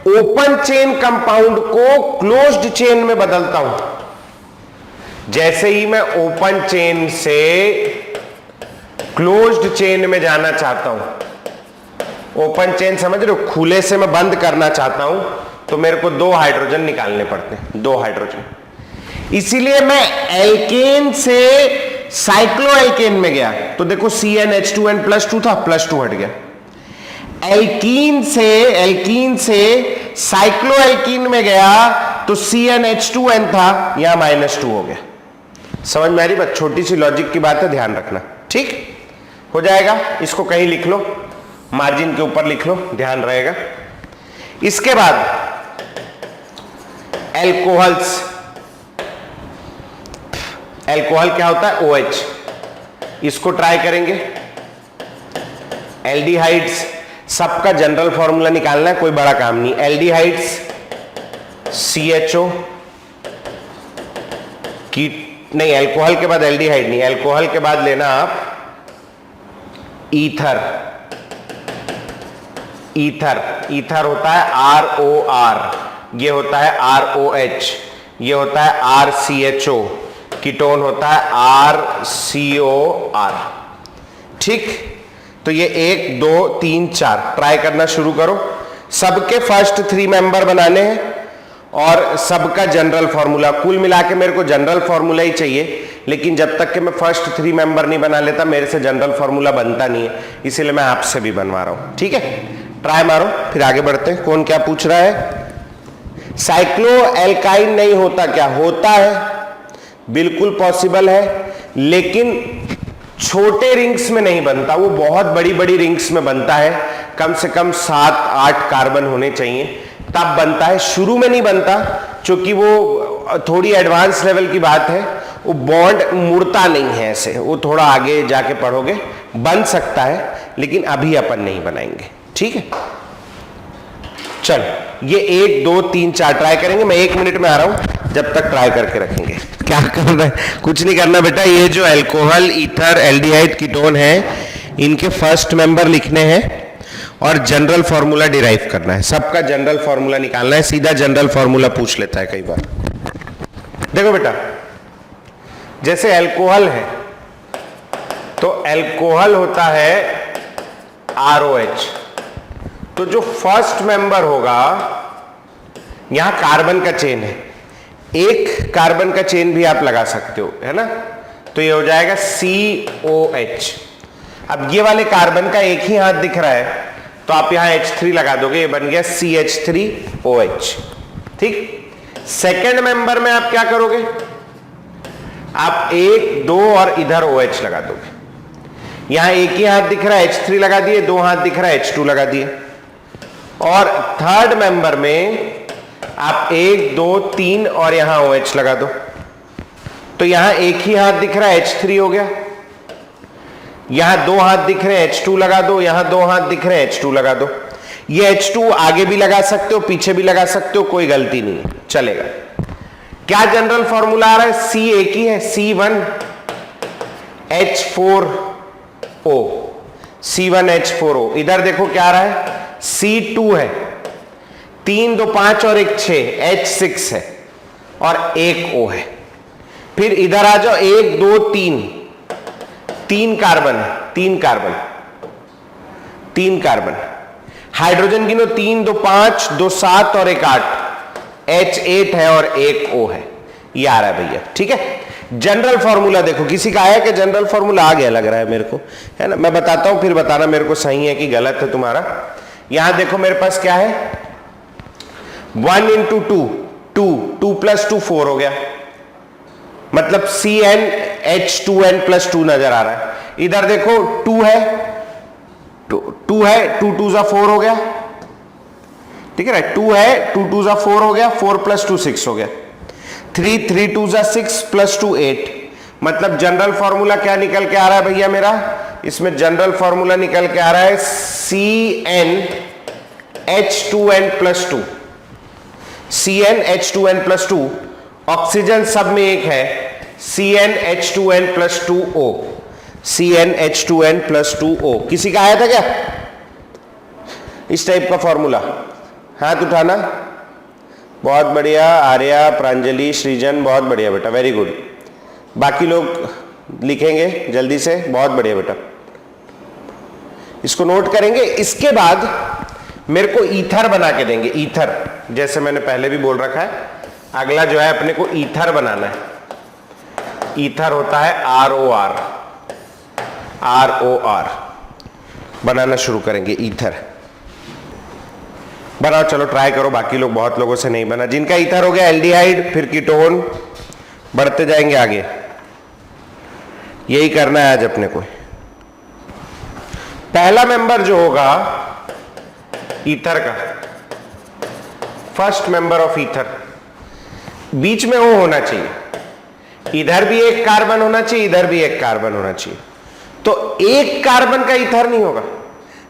ओपन चेन कंपाउंड को क्लोज्ड चेन में बदलता हूं, जैसे ही मैं ओपन चेन से क्लोज्ड चेन में जाना चाहता हूं, ओपन चेन समझ रहे हो, खुले से मैं बंद करना चाहता हूं, तो मेरे को 2 हाइड्रोजन निकालने पड़ते हैं, 2 हाइड्रोजन। इसीलिए मैं एल्केन से साइक्लोएल्केन में गया तो देखो CnH2n+2 था, +2 हट गया। एल्कीन से साइक्लोएल्कीन में गया तो CnH2n था, यहां -2 हो गया। समझ में आ रही बात? छोटी सी लॉजिक की बात है, ध्यान रखना, ठीक हो जाएगा। इसको कहीं लिख लो, मार्जिन के ऊपर लिख लो, ध्यान रहेगा। इसके बाद एल्कोहल्स, एल्कोहल क्या होता है? OH। इसको ट्राई करेंगे। एल्डिहाइड्स, सबका जनरल फॉर्मूला निकालना है, कोई बड़ा काम नहीं। एल्डिहाइड्स CHO की नहीं, एल्कोहल के बाद एल्डिहाइड नहीं, एल्कोहल के बाद लेना आप ईथर। ईथर होता है ROR, ये होता है ROH, ये होता है RCHO, कीटोन होता है RCOR। ठीक, तो ये 1 2 3 4 ट्राई करना शुरू करो। सबके फर्स्ट 3 मेंबर बनाने हैं और सबका जनरल फॉर्मूला, कुल मिला के मेरे को जनरल फॉर्मूला ही चाहिए, लेकिन जब तक कि मैं फर्स्ट 3 मेंबर नहीं बना लेता मेरे से जनरल फॉर्मूला बनता नहीं है, इसीलिए मैं आपसे भी बनवा रहा हूं। ठीक है, ट्राई मारो, फिर आगे बढ़ते हैं। कौन क्या पूछ रहा है? साइक्लो एल्काइन नहीं होता क्या? होता है, बिल्कुल पॉसिबल है, लेकिन छोटे रिंग्स में नहीं बनता, वो बहुत बड़ी बड़ी रिंग्स में बनता है। कम से कम 7-8 कार्बन होने चाहिए तब बनता है, शुरू में नहीं बनता, क्योंकि वो थोड़ी एडवांस लेवल की बात है। वो बॉन्ड मुड़ता नहीं है ऐसे, वो थोड़ा आगे जाके पढ़ोगे, बन सकता है, लेकिन अभी अपन नहीं बनाएंगे। ठीक है, चल ये 1 2 3 4 ट्राई करेंगे। मैं 1 मिनट में आ रहा हूं, जब तक ट्राई करके रखेंगे। क्या करना है? कुछ नहीं करना बेटा, ये जो एल्कोहल, ईथर, एल्डिहाइड, कीटोन है, इनके फर्स्ट मेंबर लिखने हैं और जनरल फॉर्मूला डिराइव करना है। सबका जनरल फॉर्मूला निकालना है, सीधा जनरल फॉर्मूला पूछ लेता है कई बार। देखो बेटा, जैसे एल्कोहल है तो एल्कोहल होता है ROH, तो जो फर्स्ट मेंबर होगा, यहां कार्बन का चेन है, एक कार्बन का चेन भी आप लगा सकते हो, है ना, तो ये हो जाएगा COH। अब ये वाले कार्बन का एक ही हाथ दिख रहा है, तो आप यहां H3 लगा दोगे, ये बन गया CH3OH। ठीक, सेकेंड मेंबर में आप क्या करोगे? आप 1 2 और इधर OH लगा दोगे। यहां एक ही हाथ दिख रहा है, H3 लगा दिए, 2 हाथ दिख रहा है, H2 लगा दिए। और थर्ड मेंबर में आप 1 2 3 और यहां OH लगा दो, तो यहां एक ही हाथ दिख रहा है, H3 हो गया। यहां 2 हाथ दिख रहे हैं, H2 लगा दो, यहां 2 हाथ दिख रहे हैं, H2 लगा दो। ये H2 आगे भी लगा सकते हो, पीछे भी लगा सकते हो, कोई गलती नहीं है, चलेगा। क्या जनरल फॉर्मूला आ रहा है? C एक ही है, C1H4O, C1H4O। इधर देखो क्या आ रहा है? C2 है, 3 2 5 और 1 6, H6 है और 1 O है। फिर इधर आ जाओ, 1 2 3 कार्बन है, 3 कार्बन। हाइड्रोजन गिनो, 3 2 5 2 7 और 1 8, H8 है और 1 O है। ये आ रहा है भैया, ठीक है। जनरल फॉर्मूला देखो, किसी का आया कि जनरल फॉर्मूला आ गया? लग रहा है मेरे को, है ना। मैं बताता हूं, फिर बताना मेरे को सही है कि गलत है तुम्हारा। यहां देखो मेरे पास क्या है, 1 × 2 + 2 4 हो गया, मतलब CnH2n+2 नजर आ रहा है। इधर देखो 2 है, 2 है, 2 2 4 हो गया, ठीक है ना। 2 है, 2 2 4 हो गया, 4 + 2 6 हो गया। 3 3 2 6 + 2 8, मतलब जनरल फॉर्मूला क्या निकल के आ रहा है भैया मेरा? इसमें जनरल फॉर्मूला निकल के आ रहा है CnH2n+2। CnH2n+2, ऑक्सीजन सब में एक है CnH2n+2O, CnH2n+2O। किसी का आया था क्या इस टाइप का फॉर्मूला? हाथ उठाना। बहुत बढ़िया, आर्या, प्रांजलि, सृजन, बहुत बढ़िया बेटा, वेरी गुड। बाकी लोग लिखेंगे जल्दी से, बहुत बढ़िया बेटा, इसको नोट करेंगे। इसके बाद मेरे को ईथर बना के देंगे, ईथर, जैसे मैंने पहले भी बोल रखा है। अगला जो है अपने को ईथर बनाना है। ईथर होता है ROR, ROR बनाना शुरू करेंगे। ईथर बनाओ, चलो ट्राई करो। बाकी लोग, बहुत लोगों से नहीं बना। जिनका ईथर हो गया एल्डिहाइड, फिर कीटोन, बढ़ते जाएंगे आगे। यही करना है आज अपने को। पहला मेंबर जो होगा ईथर का, फर्स्ट मेंबर ऑफ ईथर, बीच में वो होना चाहिए। इधर भी एक कार्बन होना चाहिए, इधर भी एक कार्बन होना चाहिए। तो एक कार्बन का ईथर नहीं होगा,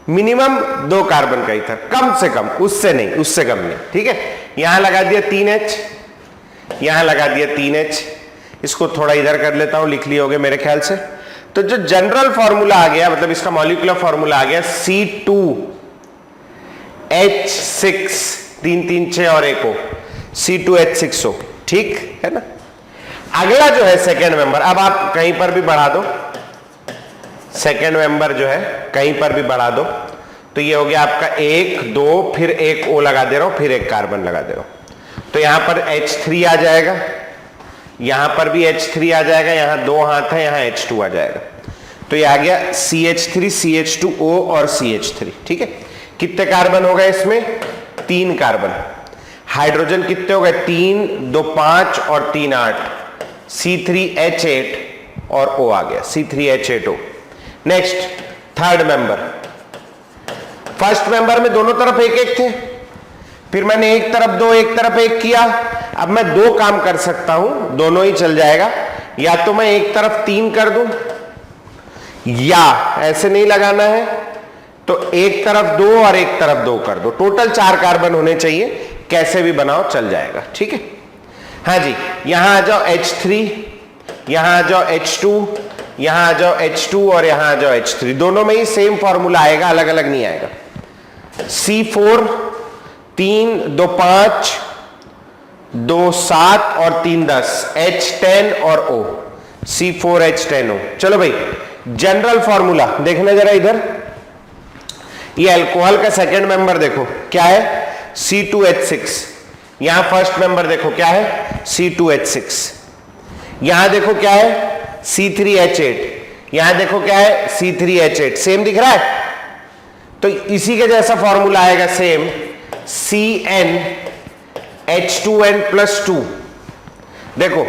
मिनिमम 2 कार्बन का ईथर, कम से कम, उससे नहीं, उससे कम नहीं। ठीक है, यहां लगा दिया 3H, यहां लगा दिया 3H। इसको थोड़ा इधर कर लेता हूं, लिख लिए होगे मेरे ख्याल से। तो जो जनरल फॉर्मूला आ गया, मतलब इसका मॉलिक्यूलर फॉर्मूला आ गया C2H6, 3 3 6 और 1 O, C2H6O। ठीक है ना। अगला जो है सेकेंड मेंबर, अब आप कहीं पर भी बढ़ा दो, सेकेंड मेंबर जो है कहीं पर भी बढ़ा दो, तो ये हो गया आपका 1 2, फिर 1 O लगा दे रहा हूं, फिर एक कार्बन लगा दे रहा हूं। तो यहां पर H3 आ जाएगा, यहां पर भी H3 आ जाएगा, यहां 2 हाथ है, यहां H2 आ जाएगा। तो ये आ गया CH3 CH2O और CH3। ठीक है, कितने कार्बन हो गए इसमें? 3 कार्बन। हाइड्रोजन कितने हो गए? 3 2 5 और 3 8, C3H8 और O आ गया, C3H8O। Next third member, first member में दोनों तरफ एक एक थे, फिर मैंने एक तरफ 2 एक तरफ 1 किया। अब मैं 2 काम कर सकता हूं, दोनों ही चल जाएगा। या तो मैं एक तरफ 3 कर दूं, या ऐसे नहीं लगाना है तो एक तरफ 2 और एक तरफ 2 कर दो। टोटल 4 कार्बन होने चाहिए, कैसे भी बनाओ चल जाएगा। ठीक है, हाँ जी, यहां आ जाओ H3, यहां आ जाओ H2, यहां आ जाओ H2 और यहां आ जाओ H3। दोनों में ही सेम फॉर्मूला आएगा, अलग अलग नहीं आएगा। C4 3 2 5 2 7 और 3 10, H10 और O, C4H10O। चलो भाई, जनरल फॉर्मूला देखना जरा इधर। ये अल्कोहल का सेकंड मेंबर देखो क्या है, C2H6। यहां फर्स्ट मेंबर देखो क्या है, C2H6। यहां देखो क्या है, C3H8। यहां देखो क्या है, C3H8। सेम दिख रहा है, तो इसी के जैसा फॉर्मूला आएगा सेम, CnH2n+2। देखो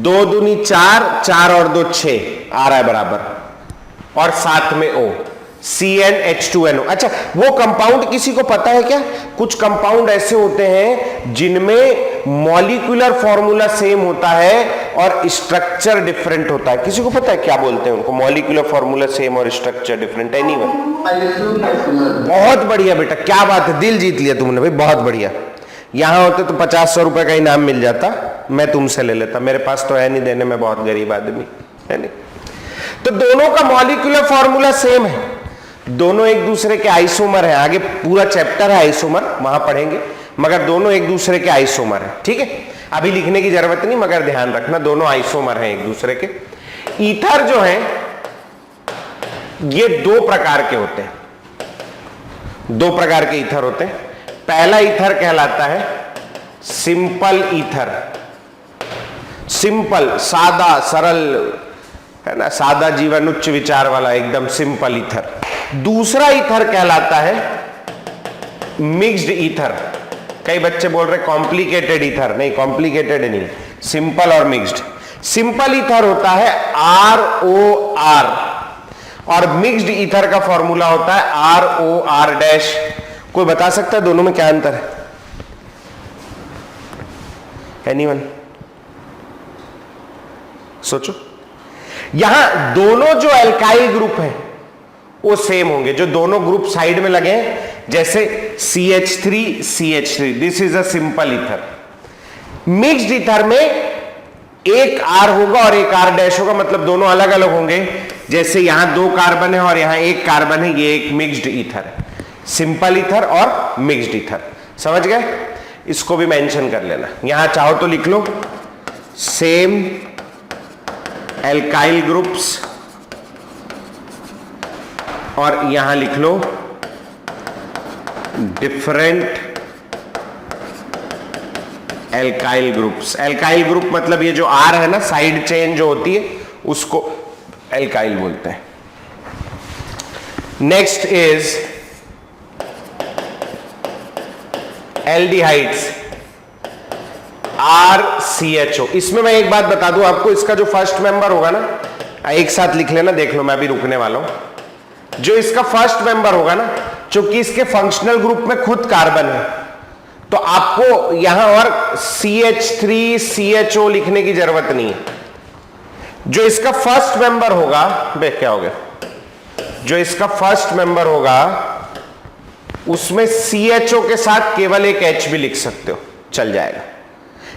2 दूनी 4, 4 और 2 6 आ रहा है बराबर, और साथ में O, CnH2nO। अच्छा, वो कंपाउंड किसी को पता है क्या? कुछ कंपाउंड ऐसे होते हैं जिनमें मॉलिक्यूलर फॉर्मूला सेम होता है और स्ट्रक्चर डिफरेंट होता है। किसी को पता है क्या बोलते हैं उनको? मॉलिक्यूलर फॉर्मूला सेम और स्ट्रक्चर डिफरेंट। एनीवन? बहुत बढ़िया बेटा, क्या बात है, दिल जीत लिया तुमने भाई, बहुत बढ़िया। यहां होते तो 50-100 रुपए का इनाम मिल जाता, मैं तुमसे ले लेता। मेरे पास तो है नहीं देने में, बहुत गरीब आदमी है नहीं। तो दोनों का मॉलिक्यूलर फॉर्मूला सेम है, दोनों एक दूसरे के आइसोमर है। आगे पूरा चैप्टर है आइसोमर, वहां पढ़ेंगे, मगर दोनों एक दूसरे के आइसोमर है। ठीक है, अभी लिखने की जरूरत नहीं, मगर ध्यान रखना दोनों आइसोमर हैं एक दूसरे के। ईथर जो है ये 2 प्रकार के होते हैं, 2 प्रकार के ईथर होते हैं। पहला ईथर कहलाता है सिंपल ईथर, सिंपल, सादा, सरल, है ना, सादा जीवन उच्च विचार वाला, एकदम सिंपल ईथर। दूसरा ईथर कहलाता है मिक्स्ड ईथर। कई बच्चे बोल रहे कॉम्प्लिकेटेड ईथर, नहीं, कॉम्प्लिकेटेड नहीं, सिंपल और मिक्स्ड। सिंपल ईथर होता है ROR और मिक्स्ड ईथर का फॉर्मूला होता है ROR'। कोई बता सकता है दोनों में क्या अंतर है? एनीवन? सोचो। यहां दोनों जो एल्काइल ग्रुप है वो सेम होंगे, जो दोनों ग्रुप साइड में लगे हैं, जैसे CH3 CH3, this is a simple ether. Mixed ether में एक R होगा और एक R डैश होगा, मतलब दोनों अलग अलग होंगे। जैसे यहां 2 कार्बन है और यहां 1 कार्बन है, ये एक मिक्स्ड ईथर है, सिंपल ईथर और मिक्स्ड ईथर। समझ गए? इसको भी मेंशन कर लेना। यहां चाहो तो लिख लो सेम एल्काइल ग्रुप्स, और यहां लिख लो different alkyl groups. Alkyl group मतलब ये जो R है ना, साइड चेन जो होती है उसको एल्काइल बोलते हैं। Next is aldehydes, RCHO। इसमें मैं एक बात बता दूं आपको, इसका जो फर्स्ट मेंबर होगा ना, एक साथ लिख लेना, देख लो मैं भी रुकने वाला हूं। जो इसका फर्स्ट मेंबर होगा ना, चूंकि इसके फंक्शनल ग्रुप में खुद कार्बन है, तो आपको यहां और CH3CHO लिखने की जरूरत नहीं है। जो इसका फर्स्ट मेंबर होगा, क्या हो गया, जो इसका फर्स्ट मेंबर होगा उसमें CHO के साथ केवल एक H भी लिख सकते हो, चल जाएगा।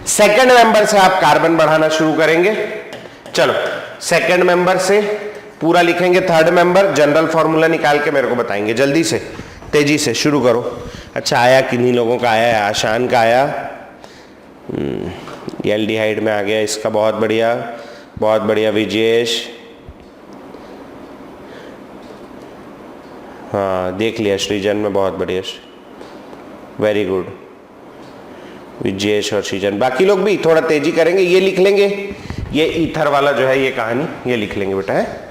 सेकंड मेंबर से आप कार्बन बढ़ाना शुरू करेंगे। चलो सेकंड मेंबर से पूरा लिखेंगे, थर्ड मेंबर जनरल फॉर्मूला निकाल के मेरे को बताएंगे। जल्दी से, तेजी से शुरू करो। अच्छा आया, किन्हीं लोगों का आया है, आशान का आया, एल्डिहाइड में आ गया इसका, बहुत बढ़िया बहुत बढ़िया। विजेश, हाँ देख लिया। सृजन में बहुत बढ़िया, वेरी गुड विजेश और सृजन। बाकी लोग भी थोड़ा तेजी करेंगे, ये लिख लेंगे, ये ईथर वाला जो है ये कहानी ये लिख लेंगे बेटा, है।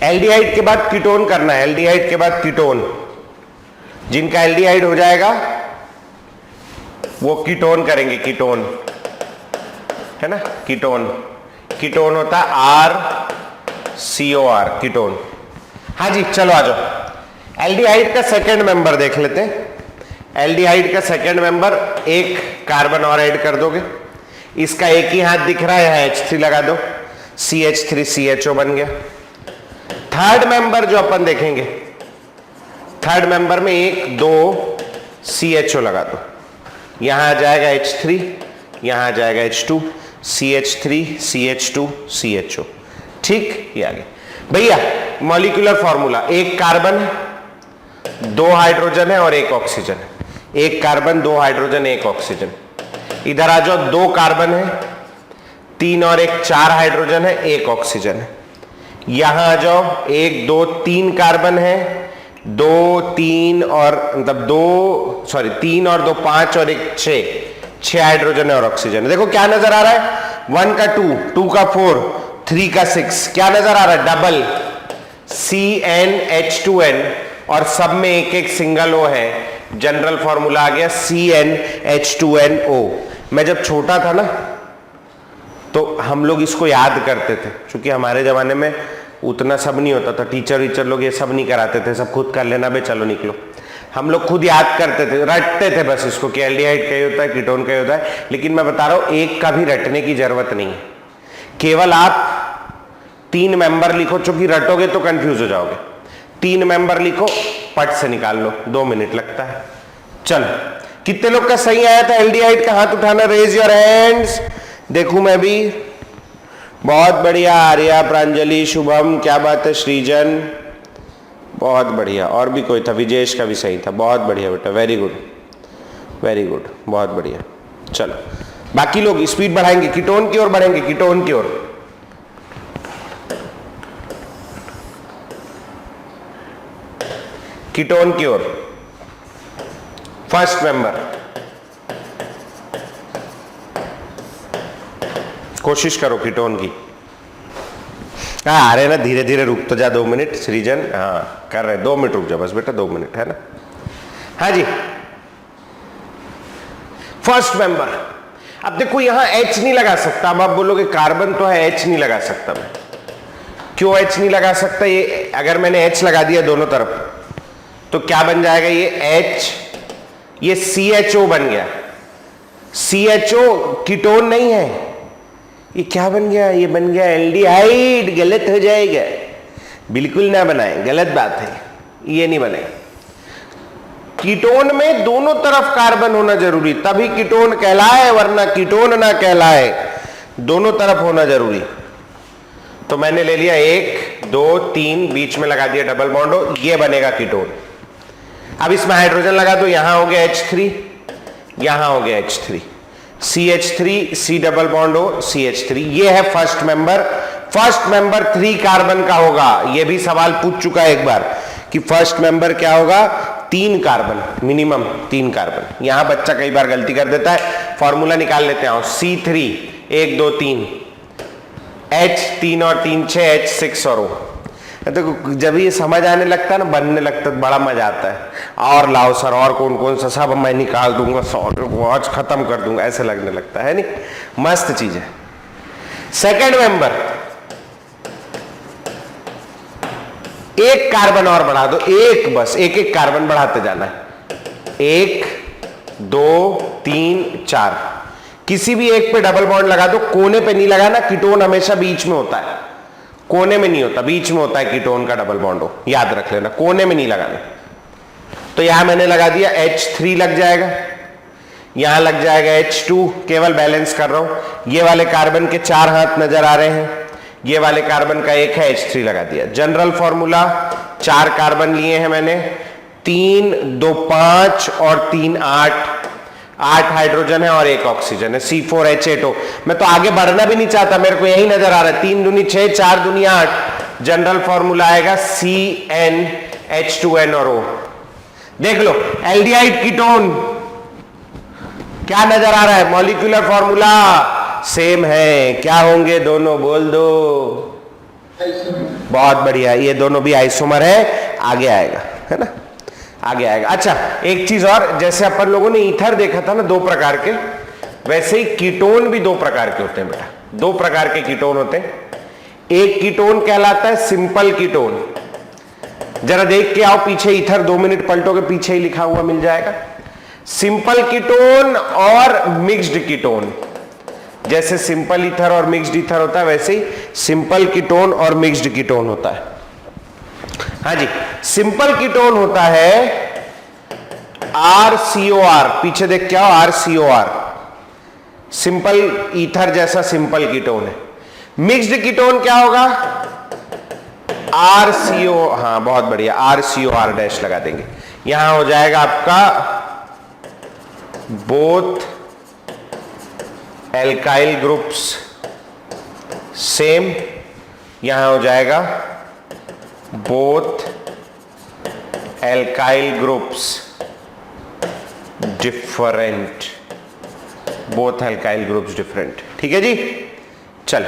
एल्डिहाइड के बाद कीटोन करना है, एल्डिहाइड के बाद कीटोन। जिनका एल्डिहाइड हो जाएगा वो कीटोन करेंगे, कीटोन है ना, कीटोन। कीटोन होता है RCOR, कीटोन। हाँ जी चलो आ जाओ। एल्डिहाइड का सेकंड मेंबर देख लेते हैं। एल्डिहाइड का सेकंड मेंबर, एक कार्बन और ऐड कर दोगे। इसका एक ही हाथ दिख रहा है, यहां H3 लगा दो, CH3CHO बन गया। थर्ड मेंबर जो अपन देखेंगे, थर्ड मेंबर में 1 2 CHO लगा दो, यहां आ जाएगा H3, यहां आ जाएगा H2, CH3 CH2 CHO। ठीक, ये आ गया भैया। मॉलिक्यूलर फॉर्मूला, एक कार्बन 2 हाइड्रोजन है और 1 ऑक्सीजन है। एक कार्बन 2 हाइड्रोजन 1 ऑक्सीजन। इधर आ जाओ, 2 कार्बन है, 3 और 1 4 हाइड्रोजन है, 1 ऑक्सीजन है। यहां आ जाओ, 1 2 3 कार्बन है, 2 3 और मतलब 3 और 2 5 और 1 6 हाइड्रोजन है और ऑक्सीजन है। देखो क्या नजर आ रहा है, 1 का 2, 2 का 4, 3 का 6, क्या नजर आ रहा है, डबल CnH2n, और सब में एक एक सिंगल O है। जनरल फॉर्मूला आ गया CnH2nO। मैं जब छोटा था ना तो हम लोग इसको याद करते थे, क्योंकि हमारे जमाने में उतना सब नहीं होता था, टीचर लोग ये सब नहीं कराते थे, सब खुद कर लेना बे, चलो निकलो। हम लोग खुद याद करते थे, रटते थे बस इसको कि एल्डिहाइड क्या होता है, कीटोन क्या होता है। लेकिन मैं बता रहा हूं, एक का भी रटने की जरूरत नहीं है, केवल आप 3 मेंबर लिखो, चूंकि रटोगे तो कंफ्यूज हो जाओगे। 3 मेंबर लिखो, पट से निकाल लो, 2 मिनट लगता है। चलो कितने लोग का सही आया था एल्डिहाइड का, हाथ उठाना, रेज योर हैंड्स, देखूं मैं भी। बहुत बढ़िया, आर्या, प्रांजलि, शुभम, क्या बात है, सृजन, बहुत बढ़िया। और भी कोई था, विजेश का भी सही था, बहुत बढ़िया बेटा, वेरी गुड वेरी गुड, बहुत बढ़िया। चलो बाकी लोग स्पीड बढ़ाएंगे, कीटोन की ओर बढ़ेंगे, कीटोन की ओर। कीटोन की ओर फर्स्ट मेंबर, कोशिश करो कीटोन की। हाँ अरे ना, धीरे धीरे रुक तो जा, 2 मिनट सृजन, हाँ कर रहे, 2 मिनट रुक जा बस बेटा, 2 मिनट है ना। हाँ जी, फर्स्ट मेंबर। अब देखो यहां H नहीं लगा सकता। अब आप बोलोगे कार्बन तो है, H नहीं लगा सकता मैं। क्यों H नहीं लगा सकता? ये अगर मैंने H लगा दिया दोनों तरफ तो क्या बन जाएगा, ये H, ये CHO बन गया। CHO कीटोन नहीं है, ये क्या बन गया, ये बन गया एल्डिहाइड। गलत हो जाएगा, बिल्कुल ना बनाएं, गलत बात है, ये नहीं बने। कीटोन में दोनों तरफ कार्बन होना जरूरी, तभी कीटोन कहलाए, वरना कीटोन ना कहलाए। दोनों तरफ होना जरूरी। तो मैंने ले लिया 1 2 3, बीच में लगा दिया डबल बॉन्ड हो, ये बनेगा कीटोन। अब इसमें हाइड्रोजन लगा दो, यहां हो गया H3, यहां हो गया H3, CH3, C double bond हो, CH3, ये है first member. First member 3 carbon का होगा। ये भी सवाल पूछ चुका है एक बार कि फर्स्ट मेंबर क्या होगा, 3 कार्बन, मिनिमम 3 कार्बन। यहां बच्चा कई बार गलती कर देता है, फॉर्मूला निकाल लेते हैं। C3 1 2 3, H 3 और 3 6, H6 और O। तो जब ये समझ आने लगता है ना, बनने लगता है, बड़ा मजा आता है। और लाओ सर, और कौन कौन सा, सब मैं निकाल दूंगा, आज खत्म कर दूंगा, ऐसे लगने लगता है नहीं। मस्त चीज है। सेकेंड मेंबर, एक कार्बन और बढ़ा दो, एक, बस एक एक कार्बन बढ़ाते जाना है। 1 2 3 4, किसी भी एक पे डबल बॉन्ड लगा दो, कोने पे नहीं लगाना, कीटोन हमेशा बीच में होता है, कोने में नहीं होता, बीच में होता है कीटोन का डबल बॉन्ड हो, याद रख लेना, कोने में नहीं लगाना। तो यहां मैंने लगा दिया H3 लग जाएगा, यहां लग जाएगा H2, केवल बैलेंस कर रहा हूं। ये वाले कार्बन के 4 हाथ नजर आ रहे हैं, ये वाले कार्बन का एक है, H3 लगा दिया। जनरल फॉर्मूला, 4 कार्बन लिए हैं मैंने, 3 2 5 और 3 8, 8 हाइड्रोजन है और 1 ऑक्सीजन है, C4H8O। मैं तो आगे बढ़ना भी नहीं चाहता, मेरे को यही नजर आ रहा है, 3 दूनी 6, 4 दूनी 8। जनरल फॉर्मूला आएगा CnH2n और O। देख लो, एल्डिहाइड कीटोन क्या नजर आ रहा है, मॉलिक्यूलर फॉर्मूला सेम है, क्या होंगे दोनों, बोल दो। बहुत बढ़िया, ये दोनों भी आइसोमर है, आगे आएगा, है ना, आगे आएगा। अच्छा, एक चीज और, जैसे अपन लोगों ने ईथर देखा था ना 2 प्रकार के, वैसे ही कीटोन भी 2 प्रकार के होते हैं बेटा। 2 प्रकार के कीटोन होते हैं। एक कीटोन कहलाता है सिंपल कीटोन, जरा देख के आओ पीछे, ईथर 2 मिनट पलटोगे, पीछे ही लिखा हुआ मिल जाएगा। सिंपल कीटोन और मिक्स्ड कीटोन, जैसे सिंपल ईथर और मिक्स्ड ईथर होता है, वैसे ही सिंपल कीटोन और मिक्स्ड कीटोन होता है। हाँ जी, सिंपल कीटोन होता है RCOR, पीछे देख क्या हो, RCOR, सिंपल ईथर जैसा सिंपल कीटोन है। मिक्स्ड कीटोन क्या होगा, RCO, हाँ बहुत बढ़िया, RCOR डैश लगा देंगे। यहां हो जाएगा आपका बोथ एल्काइल ग्रुप्स सेम, यहां हो जाएगा both alkyl groups different, both alkyl groups different. ठीक है जी, चल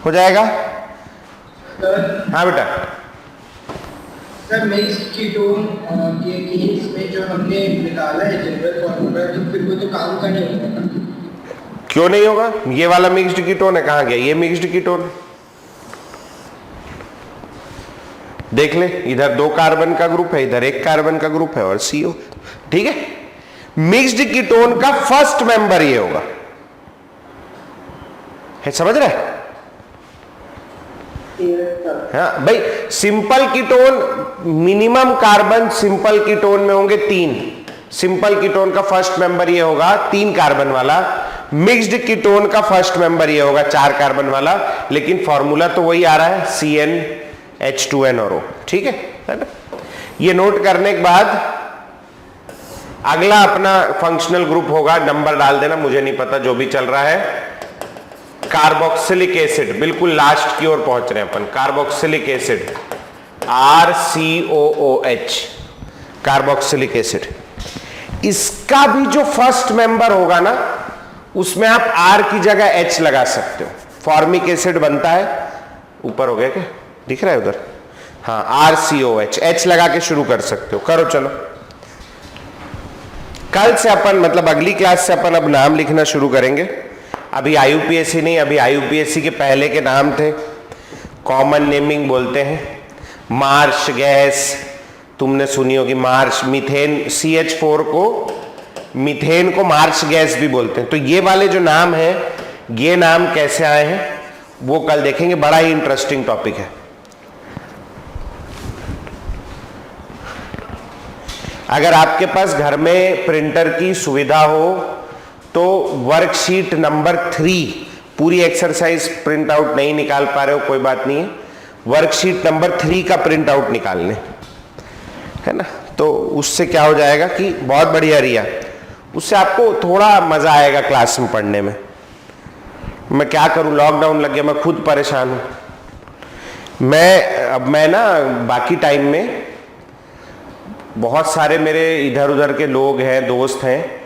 हो जाएगा। हाँ बेटा, सर मिक्स्ड कीटोन के केस में जो हमने निकाला है जनरल फॉर्मूला, तो फिर वो तो काम का नहीं होगा। क्यों नहीं होगा, ये वाला मिक्स्ड कीटोन है, कहां गया ये मिक्स्ड कीटोन, देख ले, इधर 2 कार्बन का ग्रुप है, इधर 1 कार्बन का ग्रुप है और CO। ठीक है, मिक्स्ड कीटोन का फर्स्ट मेंबर ये होगा, है, समझ रहे? हाँ भाई, simple ketone minimum carbon simple ketone में होंगे 3, सिंपल कीटोन का फर्स्ट मेंबर ये होगा 3 कार्बन वाला, मिक्स्ड कीटोन का फर्स्ट मेंबर ये होगा 4 कार्बन वाला, लेकिन फॉर्मूला तो वही आ रहा है CnH2n और O। ठीक है ना? ये नोट करने के बाद अगला अपना फंक्शनल ग्रुप होगा, नंबर डाल देना, मुझे नहीं पता, जो भी चल रहा है, कार्बोक्सिलिक एसिड, बिल्कुल लास्ट की ओर पहुंच रहे हैं अपन, carboxylic acid RCOOH, carboxylic acid. इसका भी जो फर्स्ट मेंबर होगा ना, उसमें आप R की जगह H लगा सकते हो, फॉर्मिक एसिड बनता है, ऊपर हो गया क्या, दिख रहा है उधर, हाँ RCOH, H लगा के शुरू कर सकते हो। करो चलो, कल से अपन, मतलब अगली क्लास से अपन अब नाम लिखना शुरू करेंगे। अभी IUPAC नहीं, अभी IUPAC के पहले के नाम थे, कॉमन नेमिंग बोलते हैं। मार्श गैस तुमने सुनी होगी, मार्श, मीथेन, CH4 को, मीथेन को मार्श गैस भी बोलते हैं। तो ये वाले जो नाम है, ये नाम कैसे आए हैं वो कल देखेंगे, बड़ा ही इंटरेस्टिंग टॉपिक है। अगर आपके पास घर में प्रिंटर की सुविधा हो तो वर्कशीट नंबर 3, पूरी एक्सरसाइज प्रिंट आउट नहीं निकाल पा रहे हो कोई बात नहीं है, वर्कशीट नंबर 3 का प्रिंट आउट निकाल लें, है ना। तो उससे क्या हो जाएगा कि बहुत बढ़िया रिया, उससे आपको थोड़ा मजा आएगा क्लास में पढ़ने में। मैं क्या करूं, लॉकडाउन लग गया, मैं खुद परेशान हूं। मैं ना बाकी टाइम में बहुत सारे मेरे इधर उधर के लोग हैं, दोस्त हैं,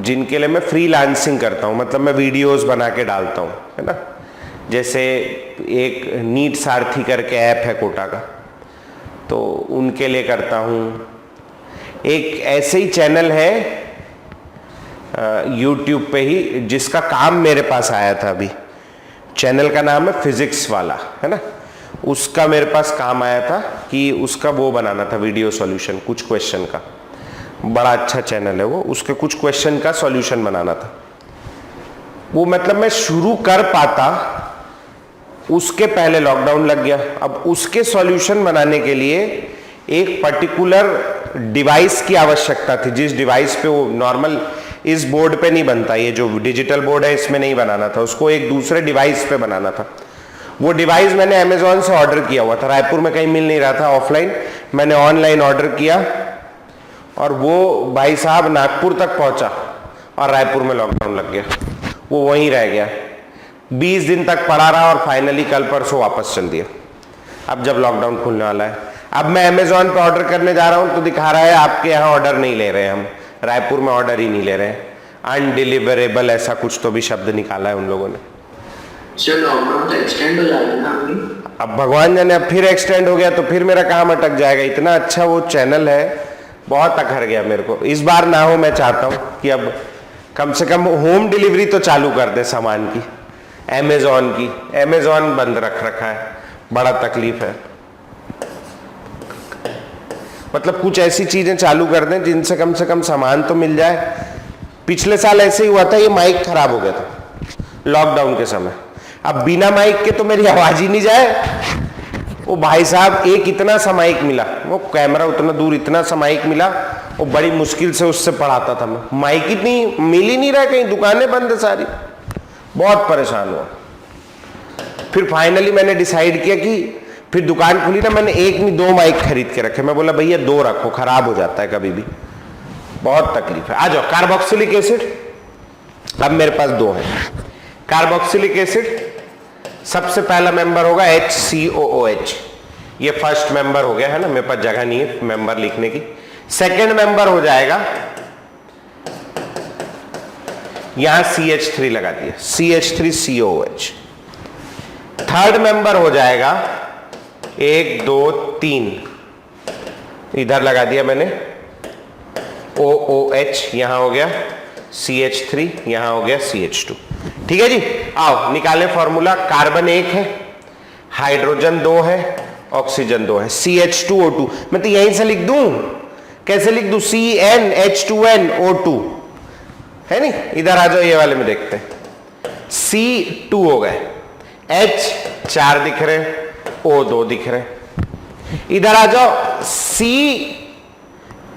जिनके लिए मैं फ्रीलांसिंग करता हूं, मतलब मैं वीडियोस बना के डालता हूं, है ना। जैसे एक नीट सारथी करके ऐप है कोटा का, तो उनके लिए करता हूं। एक ऐसे ही चैनल है यूट्यूब पे ही जिसका काम मेरे पास आया था अभी, चैनल का नाम है फिजिक्स वाला, है ना। उसका मेरे पास काम आया था कि उसका वो बनाना था वीडियो सॉल्यूशन, कुछ क्वेश्चन का, बड़ा अच्छा चैनल है वो, उसके कुछ क्वेश्चन का सॉल्यूशन बनाना था। वो मतलब मैं शुरू कर पाता, उसके पहले लॉकडाउन लग गया। अब उसके सॉल्यूशन बनाने के लिए एक पर्टिकुलर डिवाइस की आवश्यकता थी, जिस डिवाइस पे वो नॉर्मल इस बोर्ड पे नहीं बनता, ये जो डिजिटल बोर्ड है इसमें नहीं बनाना था, उसको एक दूसरे डिवाइस पे बनाना था। वो डिवाइस मैंने अमेजोन से ऑर्डर किया हुआ था, रायपुर में कहीं मिल नहीं रहा था ऑफलाइन, मैंने ऑनलाइन ऑर्डर किया और वो भाई साहब नागपुर तक पहुंचा और रायपुर में लॉकडाउन लग गया, वो वहीं रह गया। 20 दिन तक पड़ा रहा और फाइनली कल परसों वापस चल दिया। अब जब लॉकडाउन खुलने वाला है, अब मैं अमेजोन पे ऑर्डर करने जा रहा हूं तो दिखा रहा है आपके यहाँ ऑर्डर नहीं ले रहे, हम रायपुर में ऑर्डर ही नहीं ले रहे हैं, अनडिलीवरेबल ऐसा कुछ तो भी शब्द निकाला है उन लोगों ने। लॉकडाउन तो एक्सटेंड हो जाएगा ना अभी? अब भगवान जाने, अब फिर एक्सटेंड हो गया तो फिर मेरा काम अटक जाएगा। इतना अच्छा वो चैनल है, बहुत अखर गया मेरे को। इस बार ना हो, मैं चाहता हूं कि अब कम से कम होम डिलीवरी तो चालू कर दे सामान की, अमेजोन की। अमेजोन बंद रख रखा है, बड़ा तकलीफ है। मतलब कुछ ऐसी चीजें चालू कर दें जिनसे कम से कम सामान तो मिल जाए। पिछले साल ऐसे ही हुआ था, ये माइक खराब हो गया था लॉकडाउन के समय। अब बिना माइक के तो मेरी आवाज ही नहीं जाए। वो भाई साहब एक इतना सा माइक मिला, वो कैमरा उतना दूर इतना सा माइक मिला, वो बड़ी मुश्किल से उससे पढ़ाता था मैं। माइक इतनी मिल ही नहीं रहा, कहीं दुकानें बंद है सारी, बहुत परेशान हुआ। फिर फाइनली मैंने डिसाइड किया कि फिर दुकान खुली ना, मैंने एक नहीं 2 माइक खरीद के रखे। मैं बोला भैया 2 रखो, खराब हो जाता है कभी भी, बहुत तकलीफ है। आ जाओ, कार्बोक्सिलिक एसिड, अब मेरे पास 2 है। कार्बोक्सिलिक एसिड सबसे पहला मेंबर होगा HCOOH, ये फर्स्ट मेंबर हो गया, है ना। मेरे पास जगह नहीं है मेंबर लिखने की। सेकेंड मेंबर हो जाएगा, यहां CH3 लगा दिया, CH3COOH। थर्ड मेंबर हो जाएगा 1 2 3, इधर लगा दिया मैंने OOH, यहां हो गया CH3, यहां हो गया CH2। ठीक है जी, आओ निकालें फॉर्मूला। कार्बन 1 है, हाइड्रोजन 2 है, ऑक्सीजन 2 है, CH2O2। मैं तो यहीं से लिख दूं, कैसे लिख दूं, CnH2nO2, है नहीं। इधर आ जाओ, ये वाले में देखते हैं। C2 हो गए, H 4 दिख रहे, O2 दिख रहे। इधर आ जाओ, C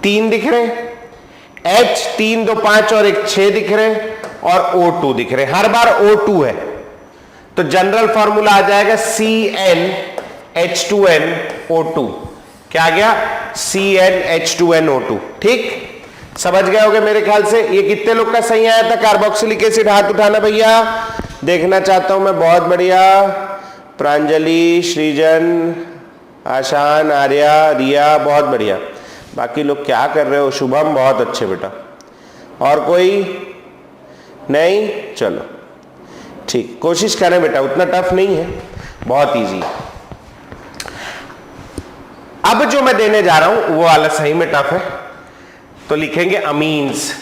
3 दिख रहे, H 3 2 5 और 1 6 दिख रहे, और O2 दिख रहे। हर बार O2 है, तो जनरल फॉर्मूला आ जाएगा CnH2nO2। क्या आ गया, CnH2nO2। ठीक, समझ गए होगे मेरे ख्याल से। ये कितने लोग का सही आया था कार्बोक्सिलिक एसिड, हाथ उठाना भैया, देखना चाहता हूं मैं। बहुत बढ़िया, प्रांजलि, सृजन, आशान, आर्या, रिया, बहुत बढ़िया। बाकी लोग क्या कर रहे हो, शुभम बहुत अच्छे बेटा। और कोई नहीं, चलो ठीक, कोशिश करें बेटा, उतना टफ नहीं है, बहुत इजी। अब जो मैं देने जा रहा हूं वो वाला सही में टफ है, तो लिखेंगे अमीन्स।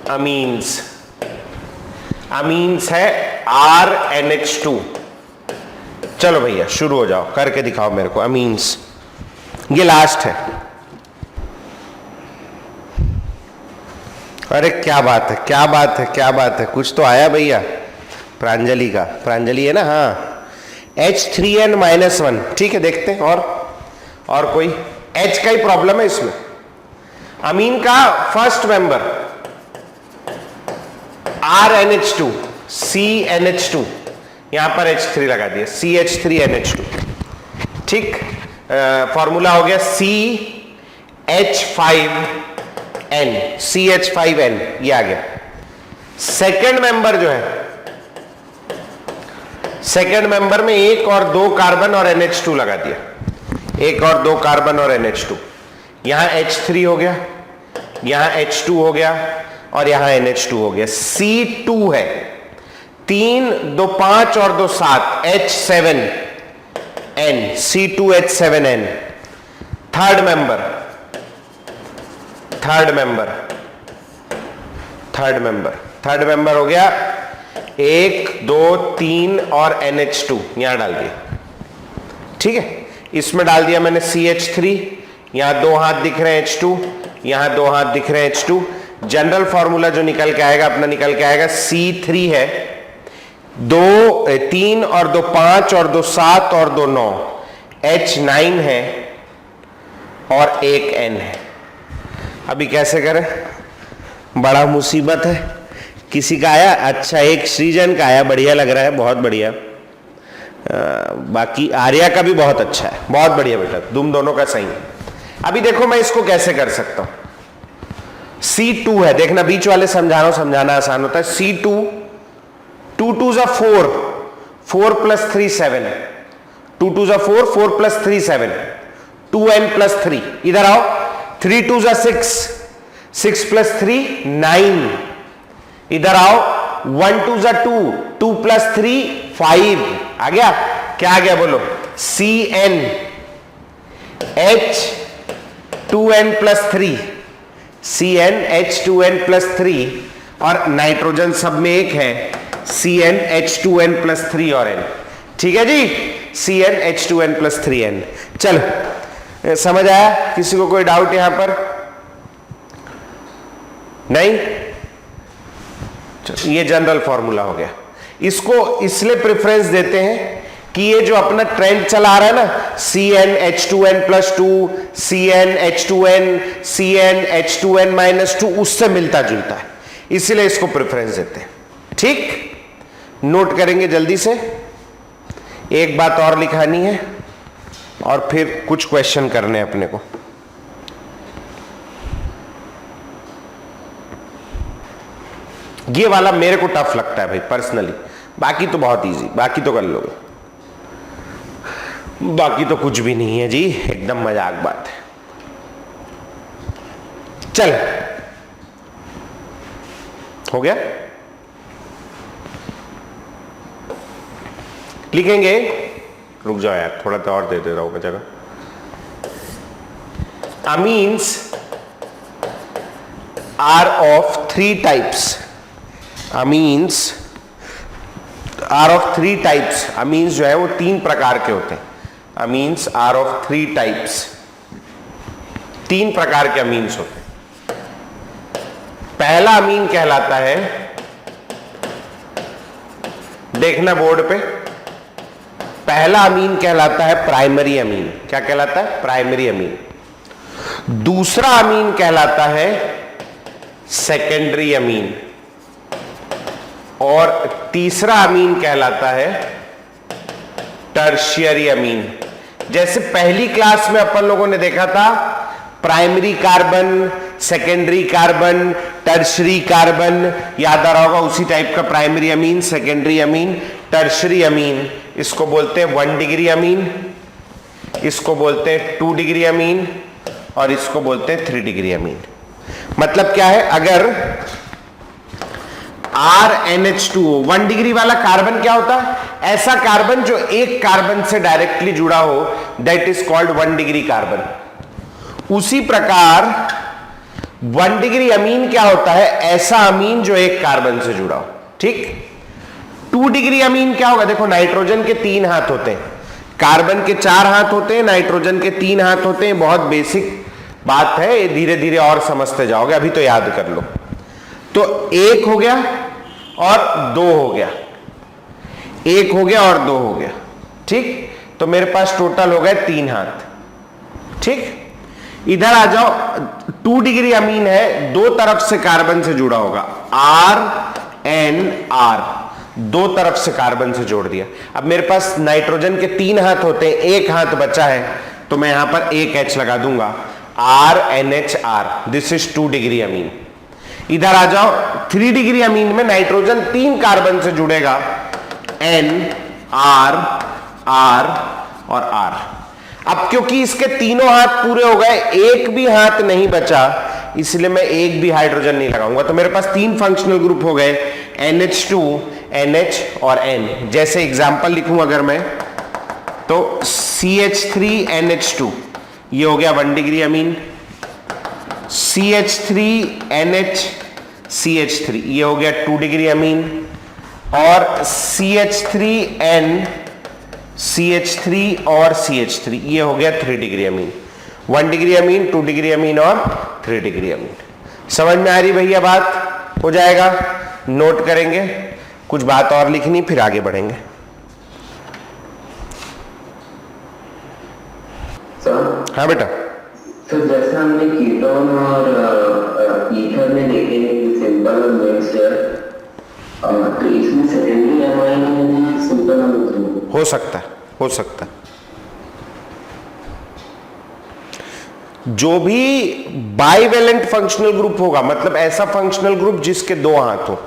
अमीन्स, अमीन्स है RNH2। चलो भैया शुरू हो जाओ, करके दिखाओ मेरे को अमीन्स। ये लास्ट है। अरे क्या बात है, क्या बात है, क्या बात है, कुछ तो आया भैया प्रांजलि का। प्रांजलि है ना, हाँ। H3n-1, ठीक है, देखते हैं। और कोई H का ही प्रॉब्लम है इसमें। अमीन का फर्स्ट मेंबर RNH2 CNH2, यहां पर H3 लगा दिया, CH3NH2, ठीक। फॉर्मूला हो गया CH5N, CH5N, ये आ गया। सेकेंड मेंबर जो है, सेकेंड मेंबर में एक और दो कार्बन और NH2 लगा दिया, एक और दो कार्बन और NH2, यहां H3 हो गया, यहां H2 हो गया और यहां NH2 हो गया। C2 है, 3 2 5 और 2 7, H7N, C2H7N। Third member, third member, third member, third member हो गया 1 2 3 और NH2 यहां डाल दिया, ठीक है। इसमें डाल दिया मैंने CH3, यहां दो हाथ दिख रहे हैं H2, यहां दो हाथ दिख रहे हैं H2। जनरल फॉर्मूला जो निकल के आएगा अपना निकल के आएगा, C3 है 2 3 और 2 5 और 2 7 और 2 9, H9 है और एक N है। अभी कैसे करें, बड़ा मुसीबत है। किसी का आया अच्छा, एक सृजन का आया, बढ़िया लग रहा है, बहुत बढ़िया। बाकी आर्या का भी बहुत अच्छा है, बहुत बढ़िया बेटा, तुम दोनों का सही है। अभी देखो मैं इसको कैसे कर सकता हूं। C2 है, देखना बीच वाले समझा रहा हूं, समझाना आसान होता है। C2 2 2 जा 4, 4 + 3 7 है, 2 2 जा 4, 4 + 3 7, 2N + 3, इधर आओ, 3 2 जा 6, 6 + 3 9, इधर आओ, 1 2 जा 2, 2 + 3 5, आ गया, क्या आ गया बोलो, CN H2N + 3, CN H2N + 3 और नाइट्रोजन सब में एक है, CN H2N + 3 और N, ठीक है जी, CN H2N + 3N। चलो समझ आया, किसी को कोई डाउट यहां पर नहीं? चलो ये जनरल फॉर्मूला हो गया। इसको इसलिए प्रेफरेंस देते हैं कि ये जो अपना ट्रेंड चला आ रहा है ना, CN H2N + 2, CN H2N, CN H2N - 2, उससे मिलता जुलता है, इसलिए इसको प्रेफरेंस देते हैं, ठीक। नोट करेंगे जल्दी से, एक बात और लिखानी है और फिर कुछ क्वेश्चन करने अपने को। ये वाला मेरे को टफ लगता है भाई पर्सनली, बाकी तो बहुत इजी, बाकी तो कर लोगे, बाकी तो कुछ भी नहीं है जी, एकदम मजाक बात है। चल हो गया, लिखेंगे, रुक जाओ यार, थोड़ा तो और दे दे रहा हूं जगह। Amines are of 3 types, amines are of 3 types, amines जो है वो 3 प्रकार के होते हैं। अमीन्स आर ऑफ 3 टाइप्स, 3 प्रकार के अमीन्स होते हैं। पहला अमीन कहलाता है, देखना बोर्ड पे, पहला अमीन कहलाता है प्राइमरी अमीन। क्या कहलाता है? Primary amine. दूसरा अमीन कहलाता है सेकेंडरी अमीन और तीसरा अमीन कहलाता है टर्शियरी अमीन। जैसे पहली क्लास में अपन लोगों ने देखा था primary carbon, secondary carbon, tertiary carbon, याद आ रहा होगा, उसी टाइप का primary amine, secondary amine, tertiary अमीन। इसको बोलते हैं 1 डिग्री अमीन, इसको बोलते हैं 2 डिग्री अमीन और इसको बोलते हैं 3 डिग्री अमीन। मतलब क्या है, अगर RNH2 1 डिग्री वाला कार्बन क्या होता है? ऐसा कार्बन जो एक कार्बन से डायरेक्टली जुड़ा हो, that is called 1 degree carbon. उसी प्रकार 1 डिग्री अमीन क्या होता है? ऐसा अमीन जो एक कार्बन से जुड़ा हो, ठीक। 2 डिग्री अमीन क्या होगा? देखो नाइट्रोजन के 3 हाथ होते हैं, कार्बन के 4 हाथ होते हैं, नाइट्रोजन के 3 हाथ होते हैं। बहुत बेसिक बात है, धीरे धीरे और समझते जाओगे, अभी तो याद कर लो। तो 1 हो गया और 2 हो गया, 1 हो गया और 2 हो गया, ठीक। तो मेरे पास टोटल हो गए 3 हाथ, ठीक। इधर आ जाओ, 2 डिग्री अमीन है, दो तरफ से कार्बन से जुड़ा होगा, RNR, दो तरफ से कार्बन से जोड़ दिया। अब मेरे पास नाइट्रोजन के 3 हाथ होते हैं, एक हाथ बचा है, तो मैं यहां पर एक H लगा दूंगा, RNHR, this is 2 degree amine. इधर आ जाओ, 3 डिग्री अमीन में नाइट्रोजन 3 कार्बन से जुड़ेगा, N, R, R और R। अब क्योंकि इसके तीनों हाथ पूरे हो गए, एक भी हाथ नहीं बचा, इसलिए मैं एक भी हाइड्रोजन नहीं लगाऊंगा। तो मेरे पास 3 फंक्शनल ग्रुप हो गए, NH2, NH और N। जैसे एग्जांपल लिखूं अगर मैं, तो CH3NH2, ये हो गया 1 डिग्री अमीन, CH3NH CH3, ये हो गया 2 डिग्री अमीन, और CH3N CH3 और CH3, ये हो गया 3 degree amine. 1 degree amine, 2 degree amine और 3 डिग्री अमीन। समझ में आ रही भैया बात? हो जाएगा, नोट करेंगे, कुछ बात और लिखनी, फिर आगे बढ़ेंगे। सर, हाँ बेटा। तो जैसे हमने कीटोन और ईथर में देखे सिंपल और मिक्स्ड, तो इसमें सेकेंडरी अमाइन यानी सिंपल और हो सकता है, हो सकता है। जो भी बाइवेलेंट फंक्शनल ग्रुप होगा, मतलब ऐसा फंक्शनल ग्रुप जिसके 2 हाथ हो,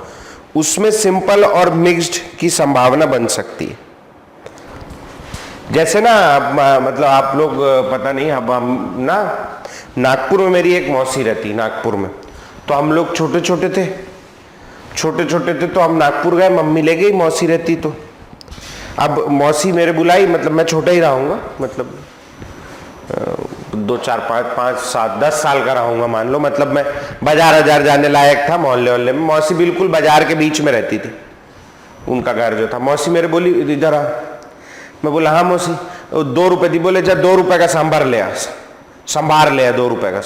उसमें सिंपल और मिक्स्ड की संभावना बन सकती है। जैसे ना मतलब आप लोग पता नहीं, अब हम ना नागपुर में, मेरी एक मौसी रहती नागपुर में, तो हम लोग छोटे छोटे थे तो हम नागपुर गए, मम्मी ले गई, मौसी रहती तो। अब मौसी मेरे बुलाई, मतलब मैं छोटा ही रहूंगा, मतलब 2, 4, 5, 7, 10 साल का रहूंगा मान लो, मतलब मैं बाजार जाने लायक था मोहल्ले में। मौसी बिल्कुल बाजार के बीच में रहती थी, उनका घर जो था। मौसी मेरे बोली इधर आ, मैं बोला हाँ मौसी, 2 रुपए दी। बोले जा 2 रुपए का सांभर ले आ, संभार ले आ 2 रुपए का।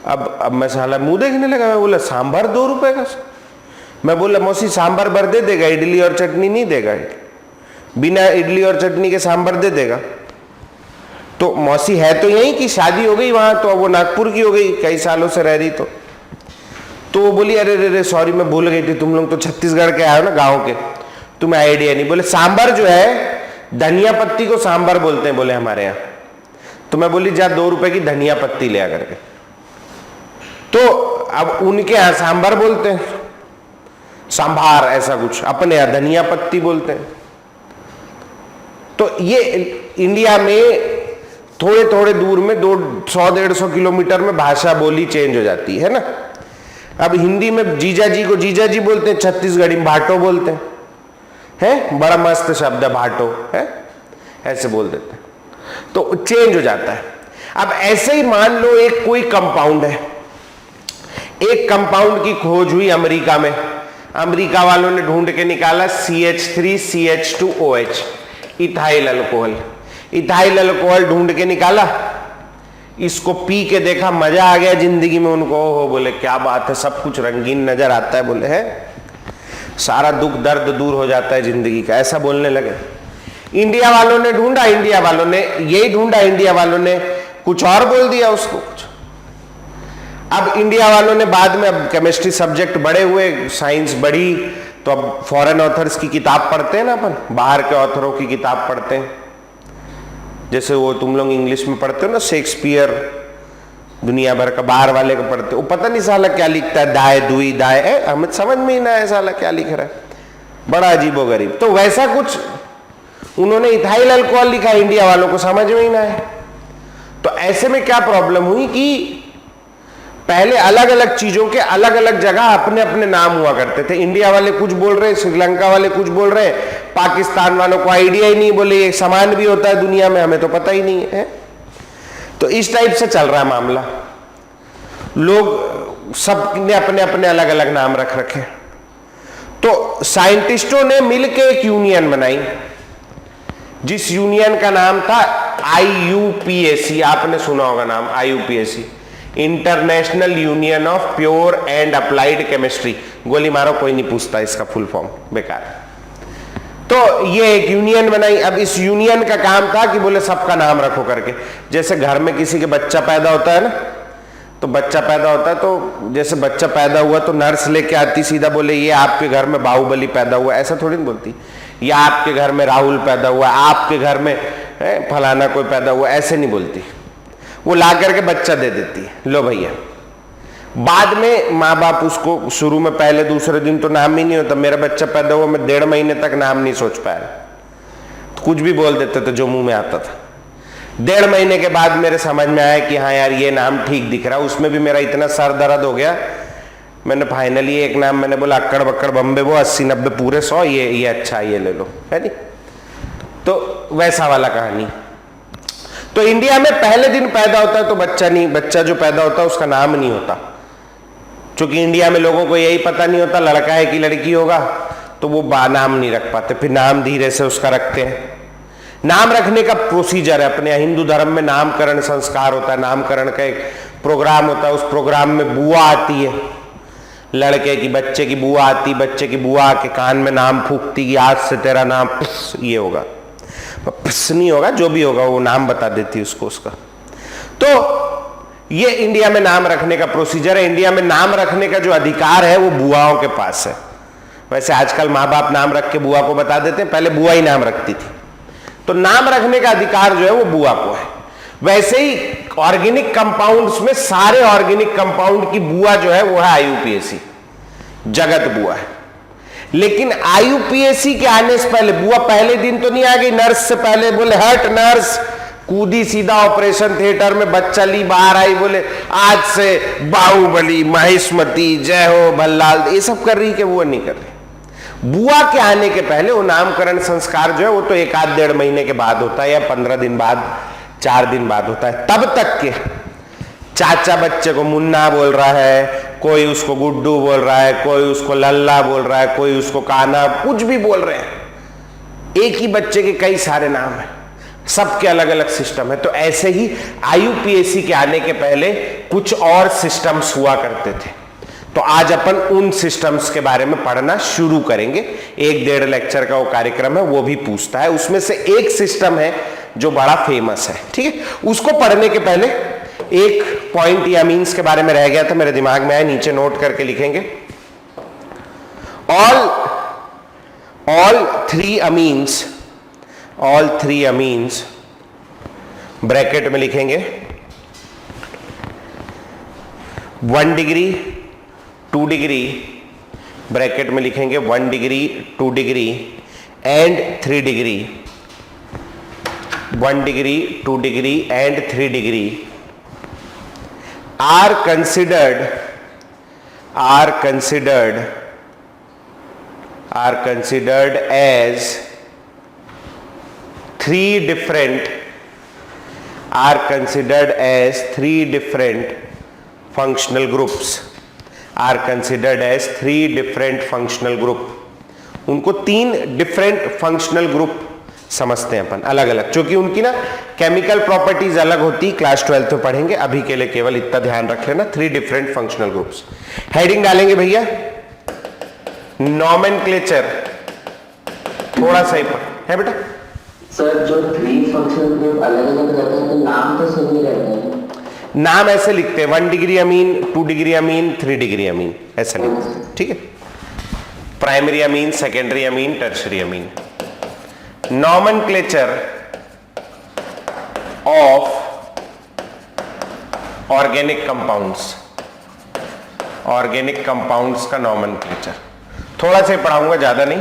अब मैं साला मुंह देखने लगा, मैं बोला सांभर 2 रुपए का? मैं बोला मौसी सांभर भर दे देगा, इडली और चटनी नहीं देगा, बिना इडली और चटनी के सांभर दे देगा? तो मौसी है तो यही कि शादी हो गई वहां, तो वो नागपुर की हो गई, कई सालों से रह रही। तो वो बोली अरे रे सॉरी मैं भूल गई थी, तुम लोग तो छत्तीसगढ़ के आए हो ना, गाँव के, तुम्हें आइडिया नहीं। बोले सांभर जो है, धनिया पत्ती को सांभर बोलते हैं बोले हमारे यहाँ। तो मैं बोली जा 2 रुपए की धनिया पत्ती ले आकर के। तो अब उनके यहाँ सांभर बोलते हैं, सांभार ऐसा कुछ, अपने यहाँ धनिया पत्ती बोलते हैं। तो ये इंडिया में थोड़े थोड़े दूर में 100-150 किलोमीटर में भाषा बोली चेंज हो जाती है ना। अब हिंदी में जीजा जी को जीजा जी बोलते हैं, छत्तीसगढ़ी में भाटो बोलते हैं, है बड़ा मस्त शब्द है भाटो, है ऐसे बोल देते हैं, तो चेंज हो जाता है। अब ऐसे ही मान लो एक कोई कंपाउंड है, एक कंपाउंड की खोज हुई अमेरिका में, अमेरिका वालों ने ढूंढ के निकाला CH3CH2OH, ethyl alcohol. Ethyl alcohol ढूंढ के निकाला, इसको पी के देखा, मजा आ गया जिंदगी में उनको। हो बोले क्या बात है, सब कुछ रंगीन नजर आता है, बोले है सारा दुख दर्द दूर हो जाता है जिंदगी का, ऐसा बोलने लगे। इंडिया वालों ने ढूंढा, इंडिया वालों ने यही ढूंढा, इंडिया वालों ने कुछ और बोल दिया उसको कुछ। अब इंडिया वालों ने बाद में, अब केमिस्ट्री सब्जेक्ट बड़े हुए, साइंस बढ़ी, तो अब फॉरेन ऑथर्स की किताब पढ़ते हैं ना अपन, बाहर के ऑथरों की किताब पढ़ते हैं। जैसे वो तुम लोग इंग्लिश में पढ़ते हो ना, शेक्सपियर, दुनिया भर का बाहर वाले को पढ़ते हो, पता नहीं साला क्या लिखता है, दाए दुई दाए, हमें समझ में ही ना है साला क्या लिख रहा है, बड़ा अजीबो गरीब। तो वैसा कुछ उन्होंने इथाइल अल्कोहल लिखा, इंडिया वालों को समझ में ही ना है। तो ऐसे में क्या प्रॉब्लम हुई कि पहले अलग अलग चीजों के अलग अलग जगह अपने अपने नाम हुआ करते थे। इंडिया वाले कुछ बोल रहे, श्रीलंका वाले कुछ बोल रहे, पाकिस्तान वालों को आइडिया ही नहीं, बोले ये सामान भी होता है दुनिया में, हमें तो पता ही नहीं है। तो इस टाइप से चल रहा है मामला, लोग सब ने अपने अपने अलग अलग नाम रख रखे। तो साइंटिस्टों ने मिलकर एक यूनियन बनाई, जिस यूनियन का नाम था IUPAC, आपने सुना होगा नाम IUPAC, international union of pure and applied chemistry. गोली मारो, कोई नहीं पूछता इसका फुल फॉर्म, बेकार। तो ये एक यूनियन बनाई। अब इस यूनियन का काम था कि बोले सबका नाम रखो करके। जैसे घर में किसी के बच्चा पैदा होता है ना, तो बच्चा पैदा होता है तो जैसे बच्चा पैदा हुआ तो नर्स लेके आती, सीधा बोले ये आपके घर में बाहुबली पैदा हुआ, ऐसा थोड़ी नहीं बोलती। या आपके घर में राहुल पैदा हुआ, आपके घर में फलाना कोई पैदा हुआ, ऐसे नहीं बोलती। वो ला करके बच्चा दे देती है, लो भैया। बाद में माँ बाप उसको शुरू में पहले दूसरे दिन तो नाम ही नहीं होता। मेरा बच्चा पैदा हुआ, मैं 1.5 महीने तक नाम नहीं सोच पाया, तो कुछ भी बोल देते थे जो मुंह में आता था। 1.5 महीने के बाद मेरे समझ में आया कि हाँ यार ये नाम ठीक दिख रहा है। उसमें भी मेरा इतना सर दर्द हो गया, मैंने फाइनली एक नाम मैंने बोला अक्कड़ बक्कड़ बम्बे, वो 80-90 पूरे 100, ये अच्छा ये ले लो, है नहीं। तो वैसा वाला कहानी। तो इंडिया में पहले दिन पैदा होता है तो बच्चा जो पैदा होता है उसका नाम नहीं होता, क्योंकि इंडिया में लोगों को यही पता नहीं होता लड़का है कि लड़की होगा, तो वो नाम नहीं रख पाते। फिर नाम धीरे से उसका रखते हैं। नाम रखने का प्रोसीजर है, अपने हिंदू धर्म में नामकरण संस्कार होता है, नामकरण का एक प्रोग्राम होता है। उस प्रोग्राम में बुआ आती है, लड़के की बच्चे की बुआ आती, बच्चे की बुआ आके कान में नाम फूकती कि आज से तेरा नाम ये होगा, नहीं होगा, जो भी होगा वो नाम बता देती है उसको उसका। तो ये इंडिया में नाम रखने का प्रोसीजर है। इंडिया में नाम रखने का जो अधिकार है वो बुआओं के पास है। वैसे आजकल माँ बाप नाम रख के बुआ को बता देते हैं, पहले बुआ ही नाम रखती थी। तो नाम रखने का अधिकार जो है वो बुआ को है। वैसे ही ऑर्गेनिक कंपाउंड्स में सारे ऑर्गेनिक कंपाउंड की बुआ जो है वो है IUPAC, जगत बुआ है। लेकिन IUPAC के आने से पहले बुआ पहले दिन तो नहीं आ गई, नर्स से पहले बोले हट नर्स, कूदी सीधा ऑपरेशन थिएटर में, बच्चा ली बाहर आई, बोले आज से बाहुबली, महिष्मती, जय हो भल्लाल, ये सब कर रही कि वो नहीं कर रही। बुआ के आने के पहले वो नामकरण संस्कार जो है वो तो 1-1.5 महीने के बाद होता है, या 15 दिन बाद, 4 दिन बाद होता है। तब तक के चाचा बच्चे को मुन्ना बोल रहा है, कोई उसको गुड्डू बोल रहा है, कोई उसको लल्ला बोल रहा है, कोई उसको काना, कुछ भी बोल रहे हैं। एक ही बच्चे के कई सारे नाम हैं, सबके अलग अलग सिस्टम है। तो ऐसे ही IUPAC के आने के पहले कुछ और सिस्टम्स हुआ करते थे। तो आज अपन उन सिस्टम्स के बारे में पढ़ना शुरू करेंगे। 1-1.5 लेक्चर का वो कार्यक्रम है, वो भी पूछता है। उसमें से एक सिस्टम है जो बड़ा फेमस है, ठीक है। उसको पढ़ने के पहले एक पॉइंट या मीन्स के बारे में रह गया था, मेरे दिमाग में आया, नीचे नोट करके लिखेंगे। all three amines ब्रैकेट में लिखेंगे 1 डिग्री 2 डिग्री, ब्रैकेट में लिखेंगे 1 degree 2 degree and 3 degree, 1 degree 2 degree and 3 degree are considered as three different functional groups, are considered as 3 different functional group। उनको 3 डिफरेंट फंक्शनल ग्रुप समझते हैं अपन, अलग अलग, क्योंकि उनकी ना केमिकल प्रॉपर्टीज अलग होती, क्लास 12 में पढ़ेंगे। अभी के लिए केवल इतना ध्यान रख लेना, 3 डिफरेंट फंक्शनल ग्रुप्स। हेडिंग डालेंगे भैया नॉमेनक्लेचर, थोड़ा सा ही है बेटा। सर जो 3 फंक्शनल ग्रुप अलग अलग रहते हैं तो नाम तो सेम ही रहता है। नाम ऐसे लिखते हैं 1 degree amine, 2 degree amine, 3 degree amine, ऐसा लिखते हैं, ठीक है। Primary amine, secondary amine, tertiary Amin. nomenclature of organic compounds, organic compounds का nomenclature थोड़ा सा पढ़ाऊंगा, ज्यादा नहीं,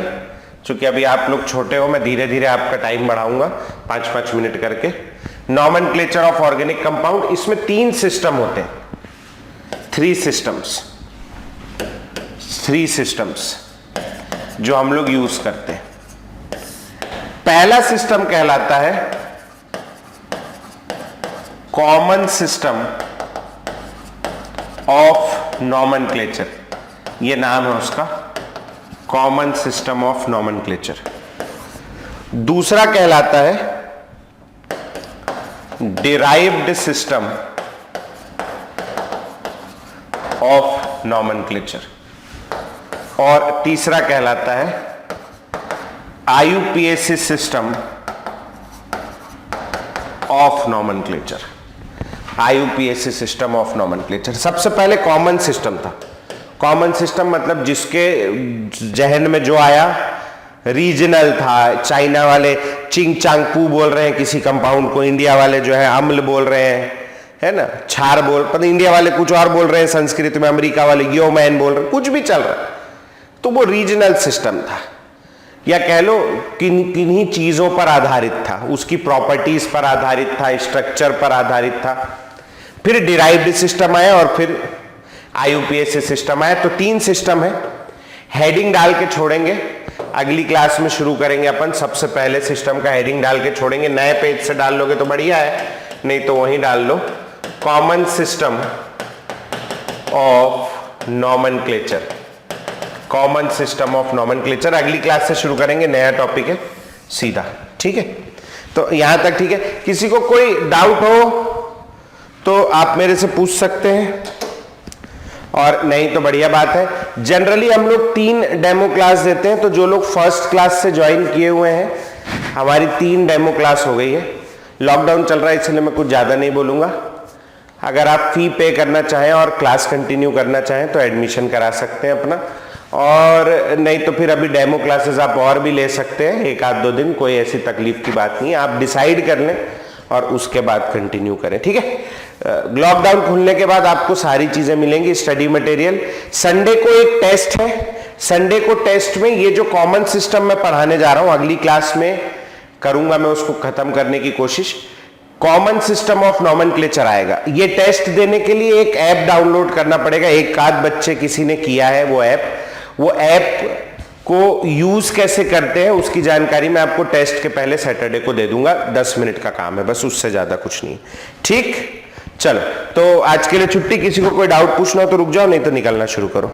क्योंकि अभी आप लोग छोटे हो, मैं धीरे धीरे आपका टाइम बढ़ाऊंगा 5-5 मिनट करके। nomenclature ऑफ ऑर्गेनिक कंपाउंड, इसमें 3 सिस्टम होते हैं, 3 सिस्टम्स जो हम लोग यूज करते हैं। पहला सिस्टम कहलाता है कॉमन सिस्टम ऑफ नॉमेनक्लेचर, ये नाम है उसका, कॉमन सिस्टम ऑफ नॉमेनक्लेचर। दूसरा कहलाता है डिराइव्ड सिस्टम ऑफ नॉमेनक्लेचर, और तीसरा कहलाता है IUPAC system of nomenclature. IUPAC system of nomenclature सबसे पहले कॉमन सिस्टम था। कॉमन सिस्टम मतलब जिसके जहन में जो आया, रीजनल था। चाइना वाले चिंग चांगपू बोल रहे हैं किसी कंपाउंड को, इंडिया वाले जो है अम्ल बोल रहे हैं, है ना, क्षार पता इंडिया वाले कुछ और बोल रहे हैं संस्कृत में, अमेरिका वाले योमैन बोल रहे हैं, कुछ भी चल रहा है। तो वो रीजनल सिस्टम था, या कह लो किन्हीं चीजों पर आधारित था, उसकी प्रॉपर्टीज पर आधारित था, स्ट्रक्चर पर आधारित था। फिर डिराइव्ड सिस्टम आया और फिर IUPAC सिस्टम आया। तो 3 सिस्टम है। हेडिंग डाल के छोड़ेंगे, अगली क्लास में शुरू करेंगे अपन। सबसे पहले सिस्टम का हेडिंग डाल के छोड़ेंगे। नए पेज से डाल लोगे तो बढ़िया है, नहीं तो वहीं डाल लो, common system of nomenclature. Common system of nomenclature अगली क्लास से शुरू करेंगे, नया टॉपिक है सीधा, ठीक है। तो यहां तक ठीक है। किसी को कोई डाउट हो तो आप मेरे से पूछ सकते हैं, और नहीं तो बढ़िया बात है। जनरली हम लोग 3 डेमो क्लास देते हैं, तो जो लोग फर्स्ट क्लास से ज्वाइन किए हुए हैं, हमारी 3 डेमो क्लास हो गई है। लॉकडाउन चल रहा है इसलिए मैं कुछ ज़्यादा नहीं बोलूँगा। अगर आप फी पे करना चाहें और क्लास कंटिन्यू करना चाहें तो एडमिशन करा सकते हैं अपना, और नहीं तो फिर अभी डेमो क्लासेस आप और भी ले सकते हैं 1-2 दिन, कोई ऐसी तकलीफ की बात नहीं है। आप डिसाइड कर लें और उसके बाद कंटिन्यू करें, ठीक है। लॉकडाउन खुलने के बाद आपको सारी चीजें मिलेंगी, स्टडी मटेरियल। संडे को एक टेस्ट है, संडे को टेस्ट में ये जो कॉमन सिस्टम मैं पढ़ाने जा रहा हूं, अगली क्लास में करूंगा मैं उसको खत्म करने की कोशिश। कॉमन सिस्टम ऑफ नॉमेनक्लेचर आएगा। ये टेस्ट देने के लिए एक ऐप डाउनलोड करना पड़ेगा। एक आध बच्चे किसी ने किया है वो ऐप को यूज कैसे करते हैं उसकी जानकारी मैं आपको टेस्ट के पहले सैटरडे को दे दूंगा। 10 मिनट का काम है बस, उससे ज्यादा कुछ नहीं, ठीक। चलो, तो आज के लिए छुट्टी। किसी को कोई डाउट पूछना हो तो रुक जाओ, नहीं तो निकलना शुरू करो।